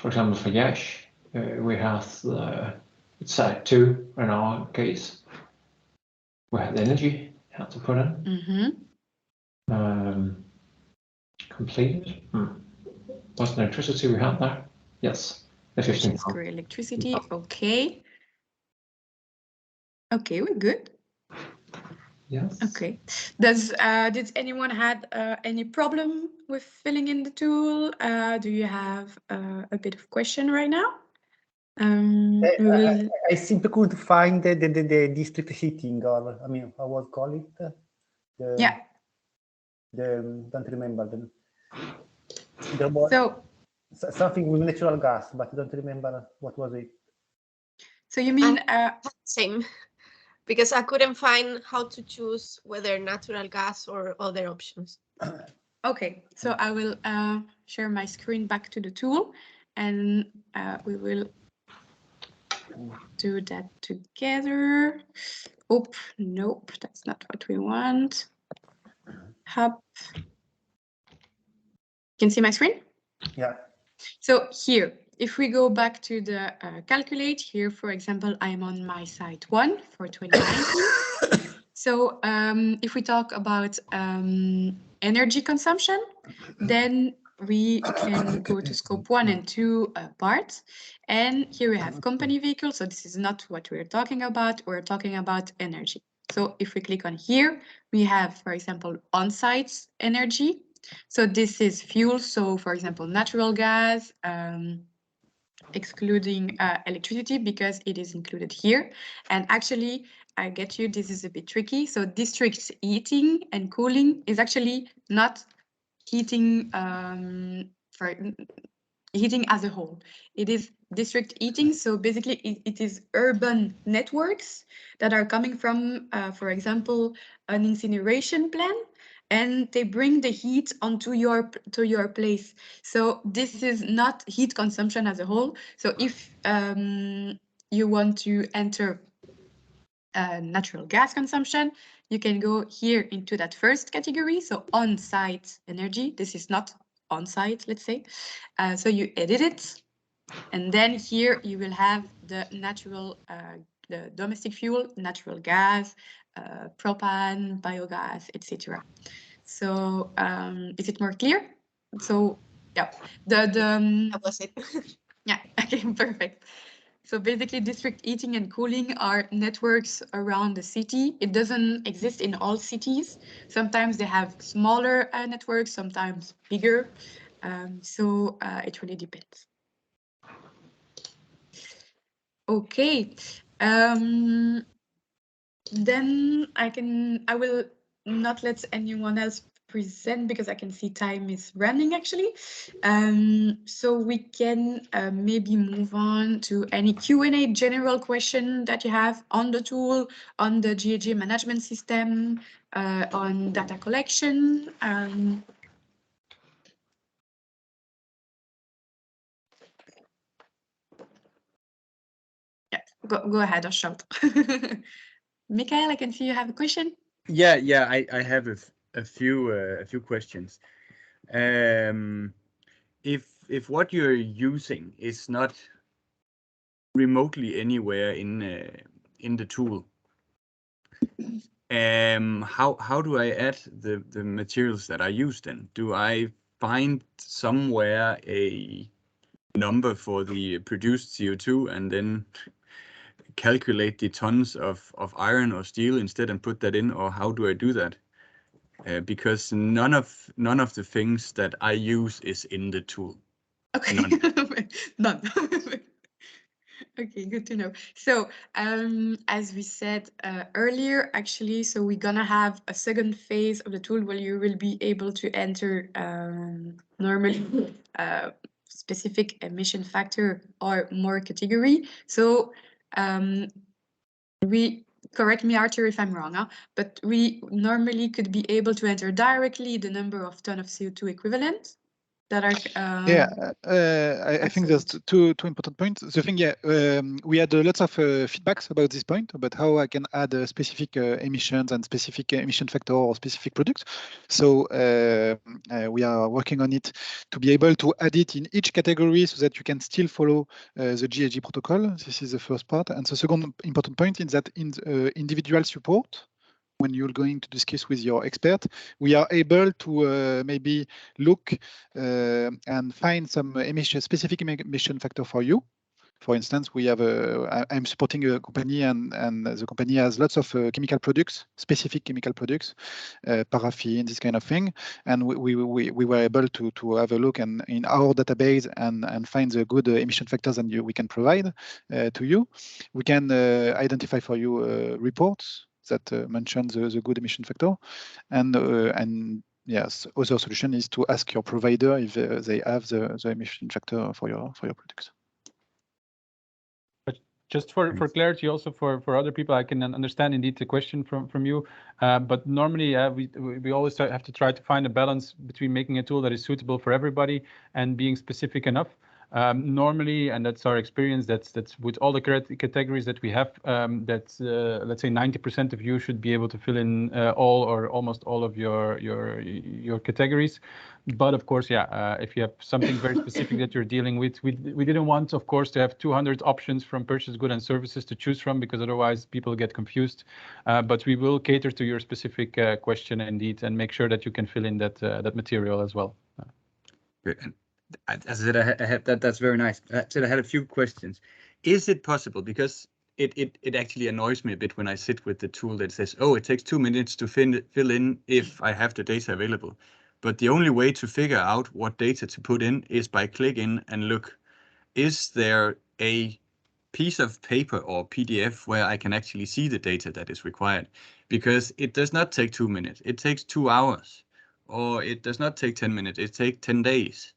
example, for Yash, we have it's site 2 in our case. We have the energy had to put in. Completed. What's the electricity we have there? Yes, the 15. Electricity. Okay. Okay, we're good. Yes. Okay. Did anyone had any problem with filling in the tool? Do you have a bit of question right now? I simply could find the district heating, or I mean, how was call it? Don't remember them. So something with natural gas, but I don't remember what was it. So you mean same, because I couldn't find how to choose whether natural gas or other options. Okay, so I will share my screen back to the tool, and we will do that together. Oop, nope, that's not what we want. Hop. Can you see my screen? Yeah. So here, if we go back to the calculate here, for example, I'm on my site 1 for 2019. So if we talk about energy consumption, then we can go to scope 1 and 2 parts. And here we have company vehicles. So this is not what we're talking about. We're talking about energy. So if we click on here, we have, for example, on-site energy. So this is fuel. So for example, natural gas, excluding electricity because it is included here. And actually, I get you, this is a bit tricky. So district heating and cooling is actually not heating for heating as a whole. It is district heating. So basically it is urban networks that are coming from, for example, an incineration plant. and they bring the heat onto your place. So this is not heat consumption as a whole. So if you want to enter natural gas consumption, you can go here into that first category. So on-site energy. This is not on-site, let's say. So you edit it. And then here you will have the the domestic fuel, natural gas, propane, biogas, etc. So is it more clear? So yeah, That was it. yeah, okay, perfect. So basically district heating and cooling are networks around the city. It doesn't exist in all cities. Sometimes they have smaller networks, sometimes bigger. So it really depends. Okay. Then I will not let anyone else present because I can see time is running actually. So we can maybe move on to any Q&A general question that you have on the tool, on the GHG management system, on data collection. Yeah, go ahead or shout. Michael, I can see you have a question. Yeah, I have a few questions. If what you're using is not remotely anywhere in the tool, how do I add the materials that I use then? Do I find somewhere a number for the produced CO2 and then calculate the tons of iron or steel instead and put that in, or how do I do that? Because none of the things that I use is in the tool. Okay, none. Okay, good to know. So as we said earlier, actually, so we're gonna have a second phase of the tool where you will be able to enter normally specific emission factor or more category. So correct me, Arthur, if I'm wrong, but we normally could be able to enter directly the number of ton of CO2 equivalent that are I think there's two important points. The thing, we had lots of feedbacks about this point, about how I can add specific emissions and specific emission factor or specific products. So we are working on it to be able to add it in each category so that you can still follow the GHG protocol. This is the first part. And the second important point is that in individual support, when you're going to discuss with your expert, we are able to maybe look and find some specific emission factor for you. For instance, we have I'm supporting a company, and the company has lots of chemical products, specific chemical products, paraffin, this kind of thing. And we were able to have a look in our database and find the good emission factors and we can provide to you. We can identify for you reports that mention the good emission factor, and yes, other solution is to ask your provider if they have the emission factor for your products. But just for clarity, also for other people, I can understand indeed the question from you. But normally, we always have to try to find a balance between making a tool that is suitable for everybody and being specific enough. Normally, and that's our experience, that's with all the categories that we have, let's say 90% of you should be able to fill in all or almost all of your categories. But of course, if you have something very specific that you're dealing with, we didn't want, of course, to have 200 options from purchase goods and services to choose from, because otherwise people get confused. But we will cater to your specific question indeed and make sure that you can fill in that material as well. As I said, I had that's very nice. I said I had a few questions. Is it possible, because it actually annoys me a bit when I sit with the tool that says, oh, it takes 2 minutes to fill in if I have the data available. But the only way to figure out what data to put in is by click in and look. Is there a piece of paper or PDF where I can actually see the data that is required? Because it does not take 2 minutes. It takes 2 hours. Or it does not take 10 minutes. It takes 10 days.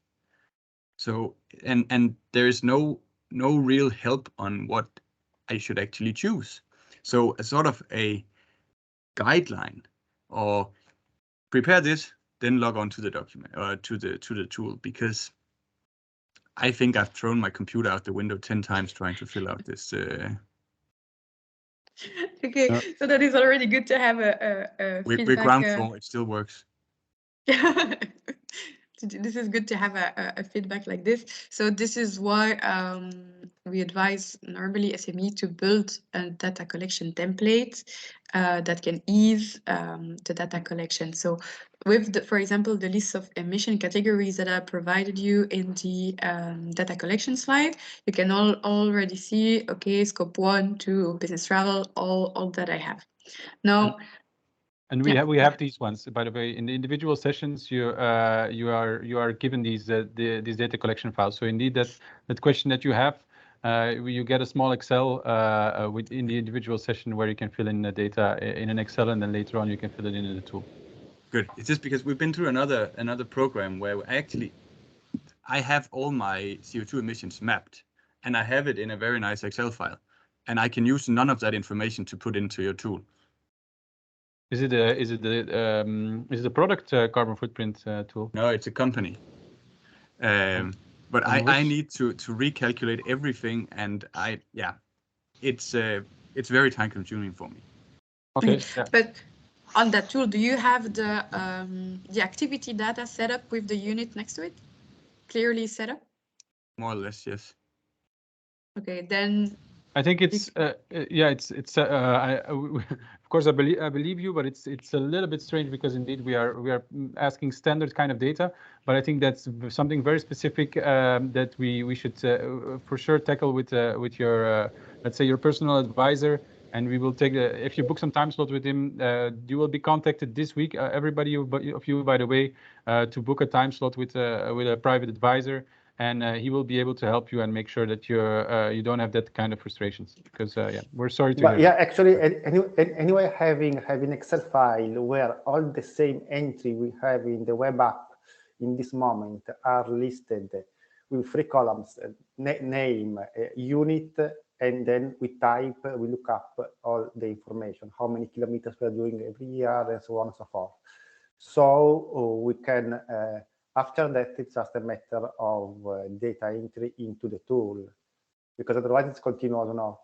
So, and there is no real help on what I should actually choose. So a sort of a guideline or prepare this, then log on to the document or to the tool, because I think I've thrown my computer out the window 10 times trying to fill out this. Okay, so that is already good to have a We're feedback. ground floor, it still works. This is good to have a feedback like this. So this is why we advise normally SME to build a data collection template that can ease the data collection. So with, for example, the list of emission categories that I provided you in the data collection slide, you can already see, okay, scope 1, 2, business travel, all that I have. Now, and we have these ones, by the way, in the individual sessions. You are given these these data collection files. So indeed, that question that you have, you get a small Excel in the individual session where you can fill in the data in an Excel, and then later on you can fill it in the tool. Good. It's just because we've been through another program where I have all my CO2 emissions mapped, and I have it in a very nice Excel file, and I can use none of that information to put into your tool. Is it the product carbon footprint tool? No, it's a company. But I need to recalculate everything, and it's very time consuming for me. Okay. Yeah. But on that tool, do you have the activity data set up with the unit next to it? Clearly set up? More or less, yes. Okay, then I think it's of course I believe you, but it's a little bit strange because indeed we are asking standard kind of data, but I think that's something very specific that we should for sure tackle with your let's say your personal advisor, and we will take if you book some time slot with him, you will be contacted this week. Everybody of you, by the way, to book a time slot with a private advisor. And he will be able to help you and make sure that you don't have that kind of frustrations, because we're sorry to hear. Yeah, actually, anyway, having Excel file where all the same entry we have in the web app in this moment are listed with 3 columns: name, unit, and then we look up all the information, how many kilometers we are doing every year, and so on and so forth. So we can. After that, it's just a matter of data entry into the tool, because otherwise it's continuous now.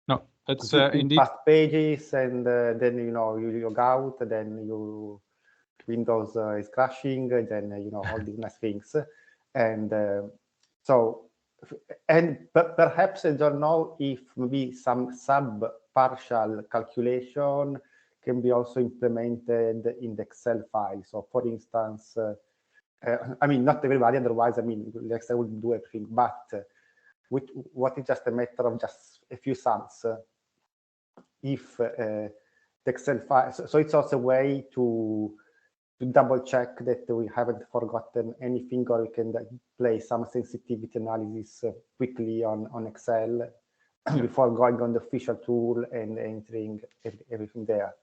No, that's indeed past pages, and then you log out, then Windows is crashing, then all these nice things, and but perhaps I don't know if maybe some partial calculation can be also implemented in the Excel file. So, for instance. I mean, not everybody, otherwise, I mean, Excel would do everything, but what is just a matter of just a few sums, if the Excel file, so it's also a way to double check that we haven't forgotten anything, or we can play some sensitivity analysis quickly on Excel before going on the official tool and entering everything there.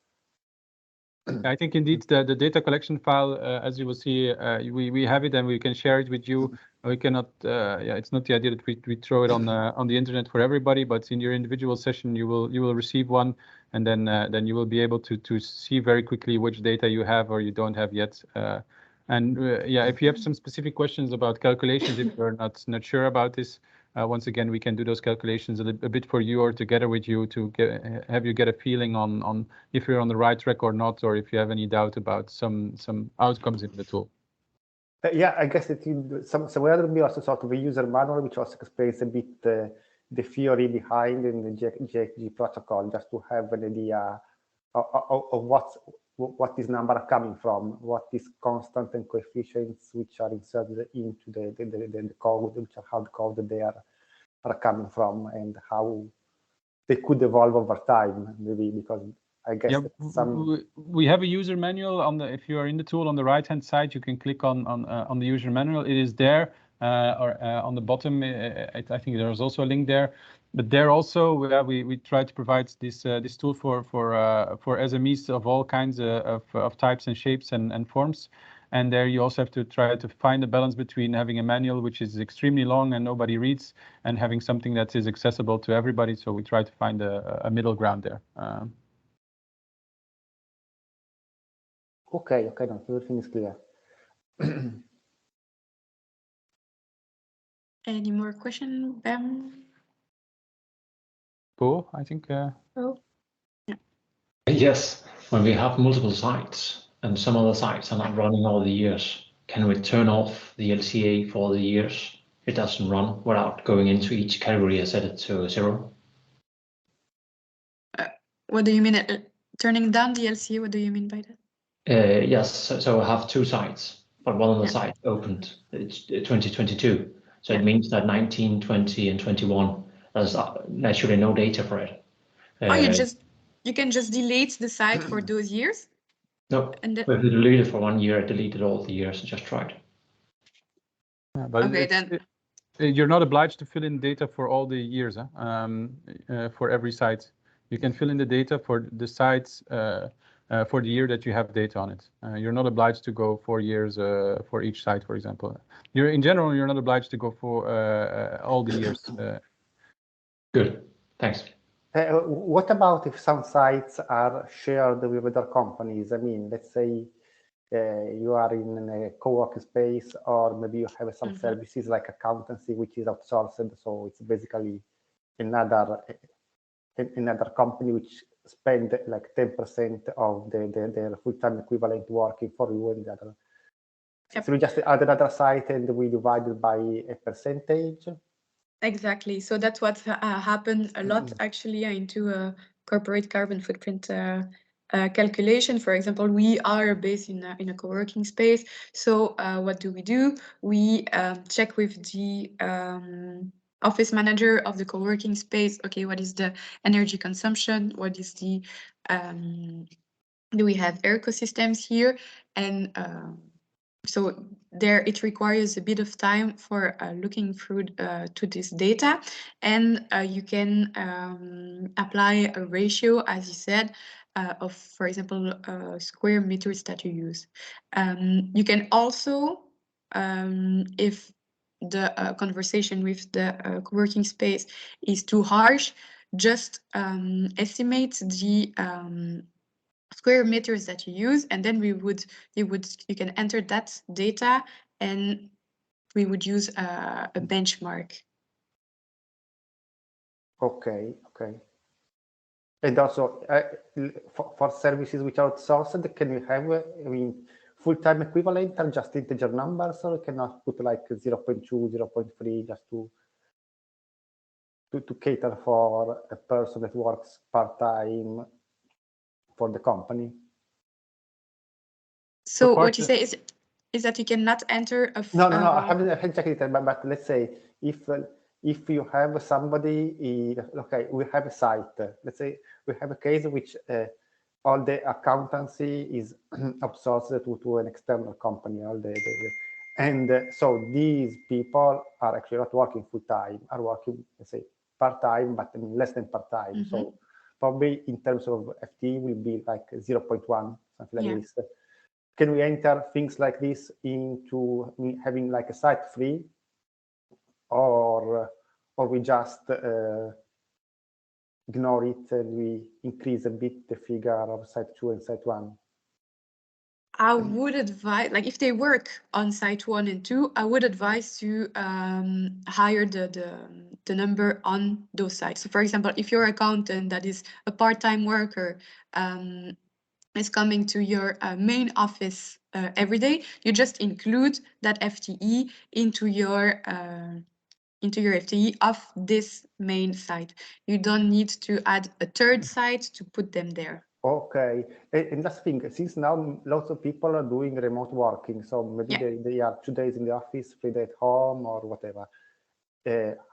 I think indeed the data collection file, as you will see, we have it and we can share it with you. We cannot, it's not the idea that we throw it on the internet for everybody, but in your individual session you will receive one, and then you will be able to see very quickly which data you have or you don't have yet. If you have some specific questions about calculations, if you're not sure about this, once again, we can do those calculations a bit for you or together with you to have you get a feeling on if you're on the right track or not, or if you have any doubt about some outcomes in the tool. Yeah, I guess that somewhere there will be also sort of a user manual which also explains a bit the theory behind in the GHG protocol, just to have an idea of what this number are coming from, what is constant and coefficients which are inserted into the code, which are hard coded they are coming from, and how they could evolve over time, maybe, because I guess we have a user manual if you are in the tool on the right hand side, you can click on the user manual. It is there, or on the bottom. I think there is also a link there. But there also we try to provide this tool for SMEs of all kinds of types and shapes and forms. And there you also have to try to find a balance between having a manual which is extremely long and nobody reads, and having something that is accessible to everybody. So we try to find a middle ground there. Okay, okay, no, everything is clear. Any more question, Bam? Paul, I think. Oh, Yes, when we have multiple sites and some other sites are not running all the years, can we turn off the LCA for the years it doesn't run without going into each category and set it to 0? what do you mean? Turning down the LCA? What do you mean by that? Yes, so I have two sites, but one of the Yeah. sites opened it's 2022. So Yeah. it means that 19, 20, and 21, there's naturally no data for it. Oh, you can just delete the site for those years. No, And then, if you delete it for 1 year, I deleted all the years and just tried. Yeah, but okay, then. You're not obliged to fill in data for all the years, for every site. You can fill in the data for the sites for the year that you have data on it. You're not obliged to go 4 years for each site, for example. In general, you're not obliged to go for all the years. Good, thanks. What about if some sites are shared with other companies? I mean, let's say you are in a co-working space, or maybe you have some services like accountancy, which is outsourced. So it's basically another company which spend like 10% of their full-time equivalent working for you and the other. Yep. So we just add another site and we divide it by a percentage. Exactly. So that's what happened a lot actually into a corporate carbon footprint calculation. For example, we are based in a co-working space. So what do? We check with the office manager of the co-working space. Okay, what is the energy consumption? What is the do we have ecosystems here? And so there it requires a bit of time for looking through to this data, and you can apply a ratio, as you said, of, for example, square meters that you use. You can also, if the conversation with the co-working space is too harsh, just estimate the square meters that you use, and then you can enter that data, and we would use a benchmark. Okay. And also for services which are outsourced, can you have, I mean, full-time equivalent or just integer numbers, or you cannot put like 0.2, 0.3 just to cater for a person that works part-time for the company? So what you say is that you cannot enter a... No, I haven't checked it, but let's say if you have somebody, okay, we have a site, let's say we have a case which all the accountancy is outsourced to an external company, and so these people are actually not working full-time, are working, let's say, part-time, but less than part-time. So probably in terms of FTE will be like 0.1, something like this. Can we enter things like this into having like a site free, or we just ignore it and we increase a bit the figure of site 2 and site 1? I would advise, like if they work on site 1 and 2, I would advise to hire the number on those sites. So for example, if your accountant that is a part-time worker is coming to your main office every day, you just include that FTE into your FTE of this main site. You don't need to add a third site to put them there. Okay, and last thing, since now lots of people are doing remote working, so maybe they are 2 days in the office, 3 days at home, or whatever.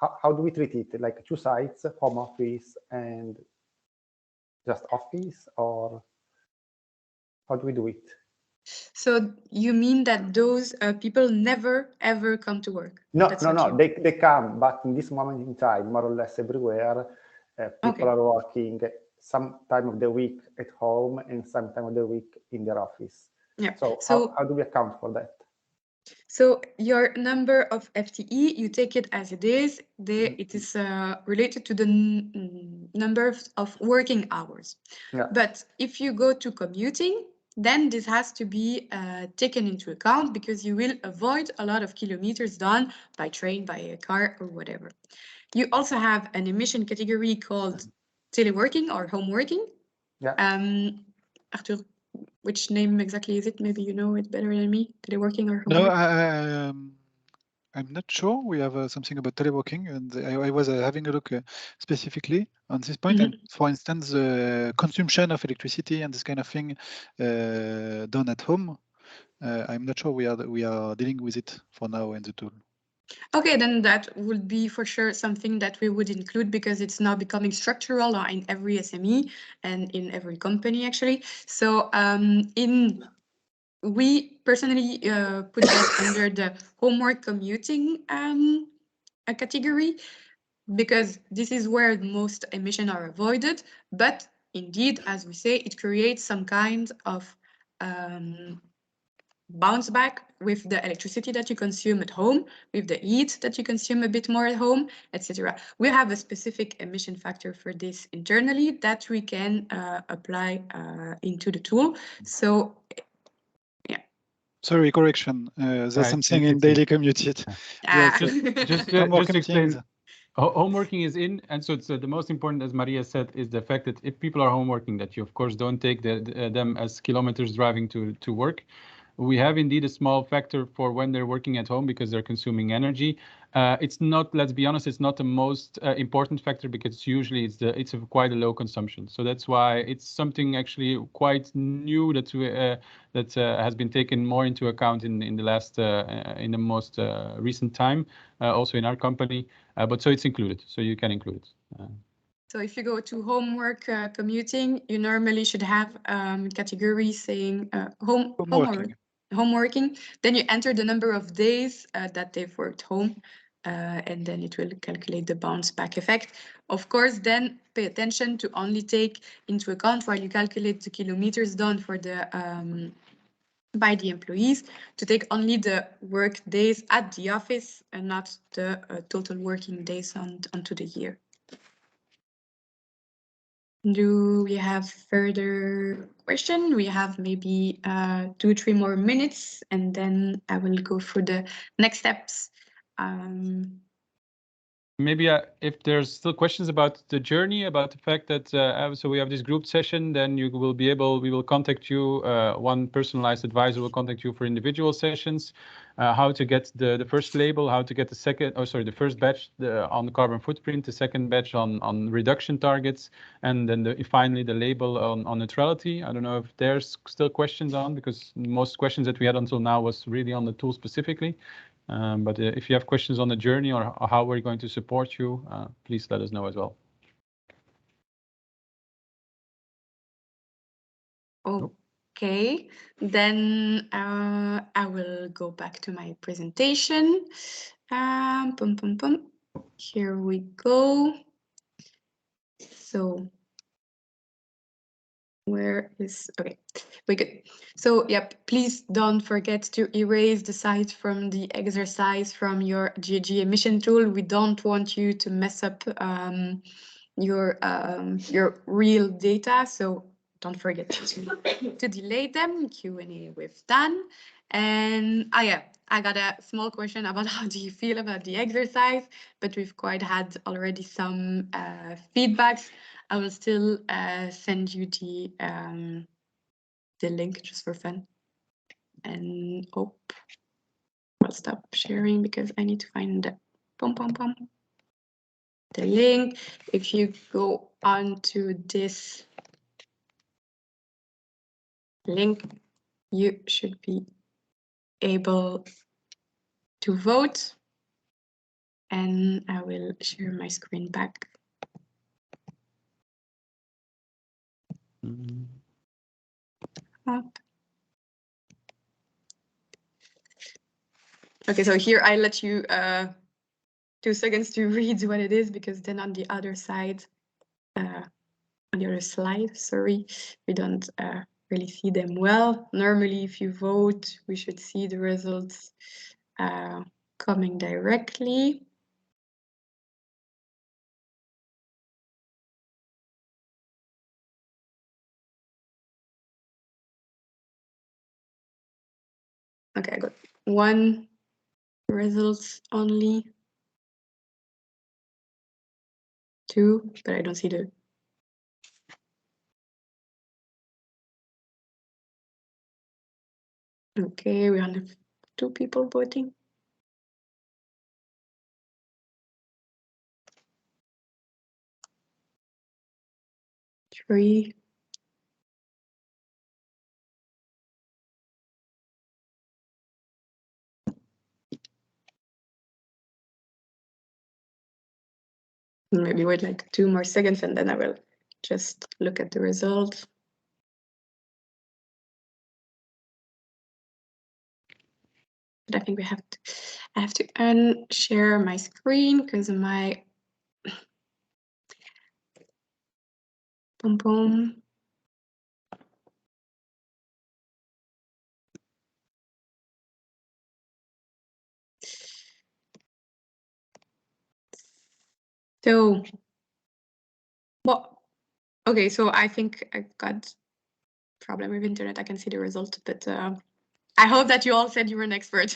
How do we treat it? Like 2 sites, home office and just office, or how do we do it? So you mean that those people never ever come to work? No, they come, but in this moment in time, more or less everywhere, people are working some time of the week at home and some time of the week in their office. Yeah. So how do we account for that? So your number of FTE, you take it as it is. It is related to the number of working hours. Yeah. But if you go to commuting, then this has to be taken into account because you will avoid a lot of kilometers done by train, by a car, or whatever. You also have an emission category called teleworking or home working. Yeah. Arthur, which name exactly is it? Maybe you know it better than me. Teleworking or home No, working? I'm not sure. We have something about teleworking, and I was having a look specifically on this point. And for instance, the consumption of electricity and this kind of thing done at home. I'm not sure we are dealing with it for now in the tool. Okay, then that would be for sure something that we would include because it's now becoming structural in every SME and in every company actually. So we personally put that under the homework commuting a category because this is where most emissions are avoided. But indeed, as we say, it creates some kind of bounce back with the electricity that you consume at home, with the heat that you consume a bit more at home, etc. We have a specific emission factor for this internally that we can apply into the tool. So, yeah. Sorry, correction. There's Right, something it's in daily commute. just to explain, things. homeworking is in, and so it's the most important, as Maria said, is the fact that if people are homeworking, that you of course don't take them as kilometers driving to work. We have indeed a small factor for when they're working at home because they're consuming energy. It's not, let's be honest, it's not the most important factor because usually it's quite a low consumption. So that's why it's something actually quite new that has been taken more into account in the most recent time, also in our company. But so it's included, so you can include it. So if you go to homework commuting, you normally should have categories saying homeworking. Then you enter the number of days that they've worked home, and then it will calculate the bounce back effect. Of course, then pay attention to only take into account while you calculate the kilometers done for the by the employees, to take only the work days at the office and not the total working days onto the year. Do we have further question? We have maybe 2-3 more minutes, and then I will go through the next steps. Maybe if there's still questions about the journey, about the fact that so we have this group session, then we will contact you. One personalized advisor will contact you for individual sessions, how to get the first label, how to get the first batch on the carbon footprint, the second batch on reduction targets, and then finally the label on neutrality. I don't know if there's still questions on, because most questions that we had until now was really on the tool specifically. But if you have questions on the journey or how we're going to support you, please let us know as well. Okay, then I will go back to my presentation. Here we go. So where is, okay, we good. So yep, please don't forget to erase the site from the exercise from your GHG emission tool. We don't want you to mess up your real data, so don't forget to delete them. Q&A we've done. And yeah, I got a small question about how do you feel about the exercise, but we've quite had already some feedbacks. I will still send you the link just for fun. And I'll stop sharing because I need to find the link. If you go on to this link, you should be able to vote. And I will share my screen back. Up. Okay, so here I let you 2 seconds to read what it is, because then on the other side, on the other slide, sorry, we don't really see them well. Normally, if you vote, we should see the results coming directly. Okay, I got one results only. Two, but I don't see the. Okay, we only have 2 people voting. 3. Maybe wait like 2 more seconds and then I will just look at the result. But I think I have to unshare my screen because my boom boom. So, well, okay, so I think I got problem with internet. I can see the result, but I hope that you all said you were an expert.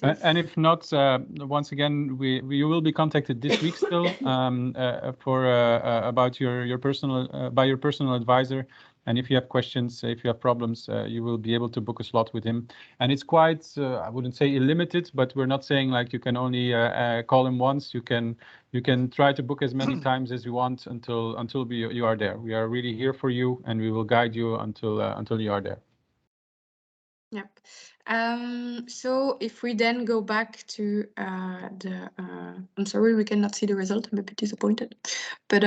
And if not, once again, you will be contacted this week still for about your personal by your personal advisor. And if you have questions, if you have problems, you will be able to book a slot with him. And it's quite, I wouldn't say illimited, but we're not saying like you can only call him once. You can try to book as many times as you want until you are there. We are really here for you, and we will guide you until you are there. Yep. So if we then go back to I'm sorry, we cannot see the result. I'm a bit disappointed, but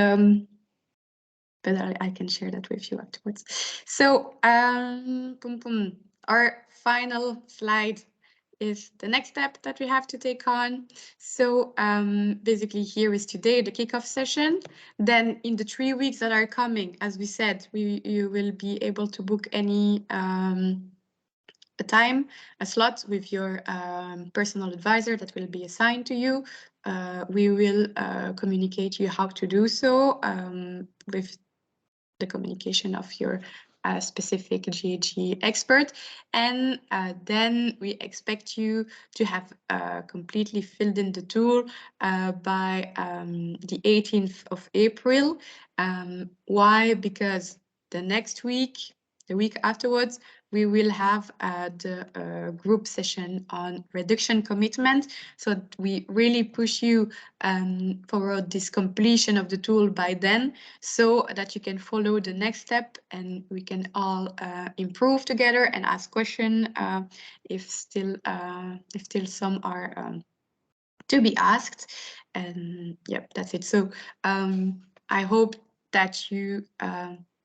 I can share that with you afterwards. So boom, boom. Our final slide is the next step that we have to take on. So basically here is today the kickoff session. Then in the 3 weeks that are coming, as we said, you will be able to book any a slot with your personal advisor that will be assigned to you. We will communicate you how to do so with the communication of your specific GHG expert. And then we expect you to have completely filled in the tool by the 18th of April. Why? Because the next week, the week afterwards, we will have the group session on reduction commitment. So we really push you forward this completion of the tool by then, so that you can follow the next step and we can all improve together and ask questions if still some are to be asked. And yep, that's it. So I hope that you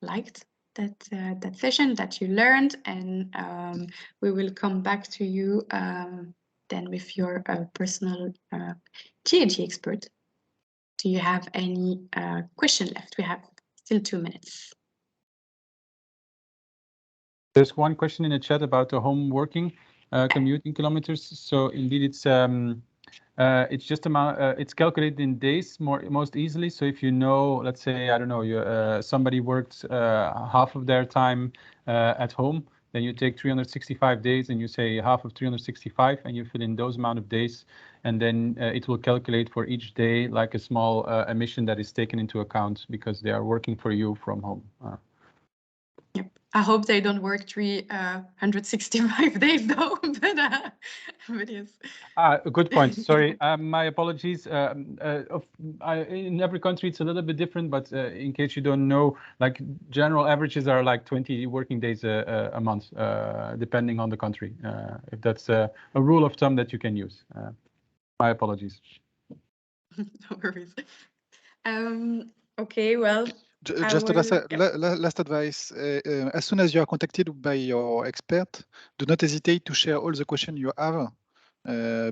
liked that session, that you learned, and we will come back to you then with your personal GHG expert. Do you have any question left? We have still 2 minutes. There's one question in the chat about the home working commuting kilometers. So indeed, it's just it's calculated in days most easily. So if you know, let's say, I don't know, somebody worked half of their time at home, then you take 365 days and you say half of 365 and you fill in those amount of days, and then it will calculate for each day like a small emission that is taken into account because they are working for you from home. Yep. I hope they don't work 365 days though, but yes. A good point. Sorry, my apologies. In every country it's a little bit different, but in case you don't know, like general averages are like 20 working days a month, depending on the country. If that's a rule of thumb that you can use. My apologies. No worries. Okay, well. Just a last advice. As soon as you are contacted by your expert, do not hesitate to share all the questions you have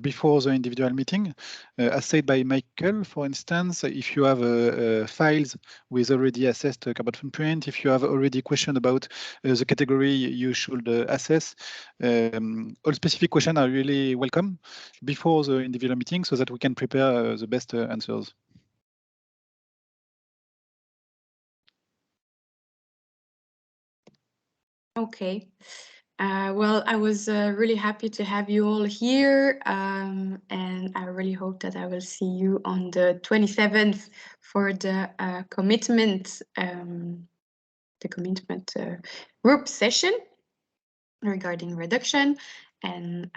before the individual meeting. As said by Michael, for instance, if you have files with already assessed carbon footprint, if you have already question about the category you should assess, all specific questions are really welcome before the individual meeting so that we can prepare the best answers. Okay. Well, I was really happy to have you all here, and I really hope that I will see you on the 27th for the commitment group session regarding reduction. And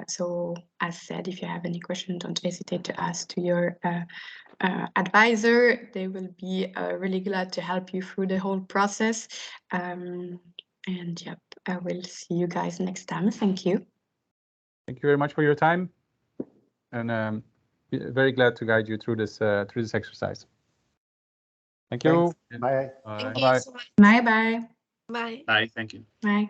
so, as said, if you have any questions, don't hesitate to ask to your advisor. They will be really glad to help you through the whole process. And yep, I will see you guys next time. Thank you. Thank you very much for your time, and very glad to guide you through this exercise. Thank you. Thanks. Bye. Thank Bye. you so much. Bye bye. Bye. Bye. Thank you. Bye.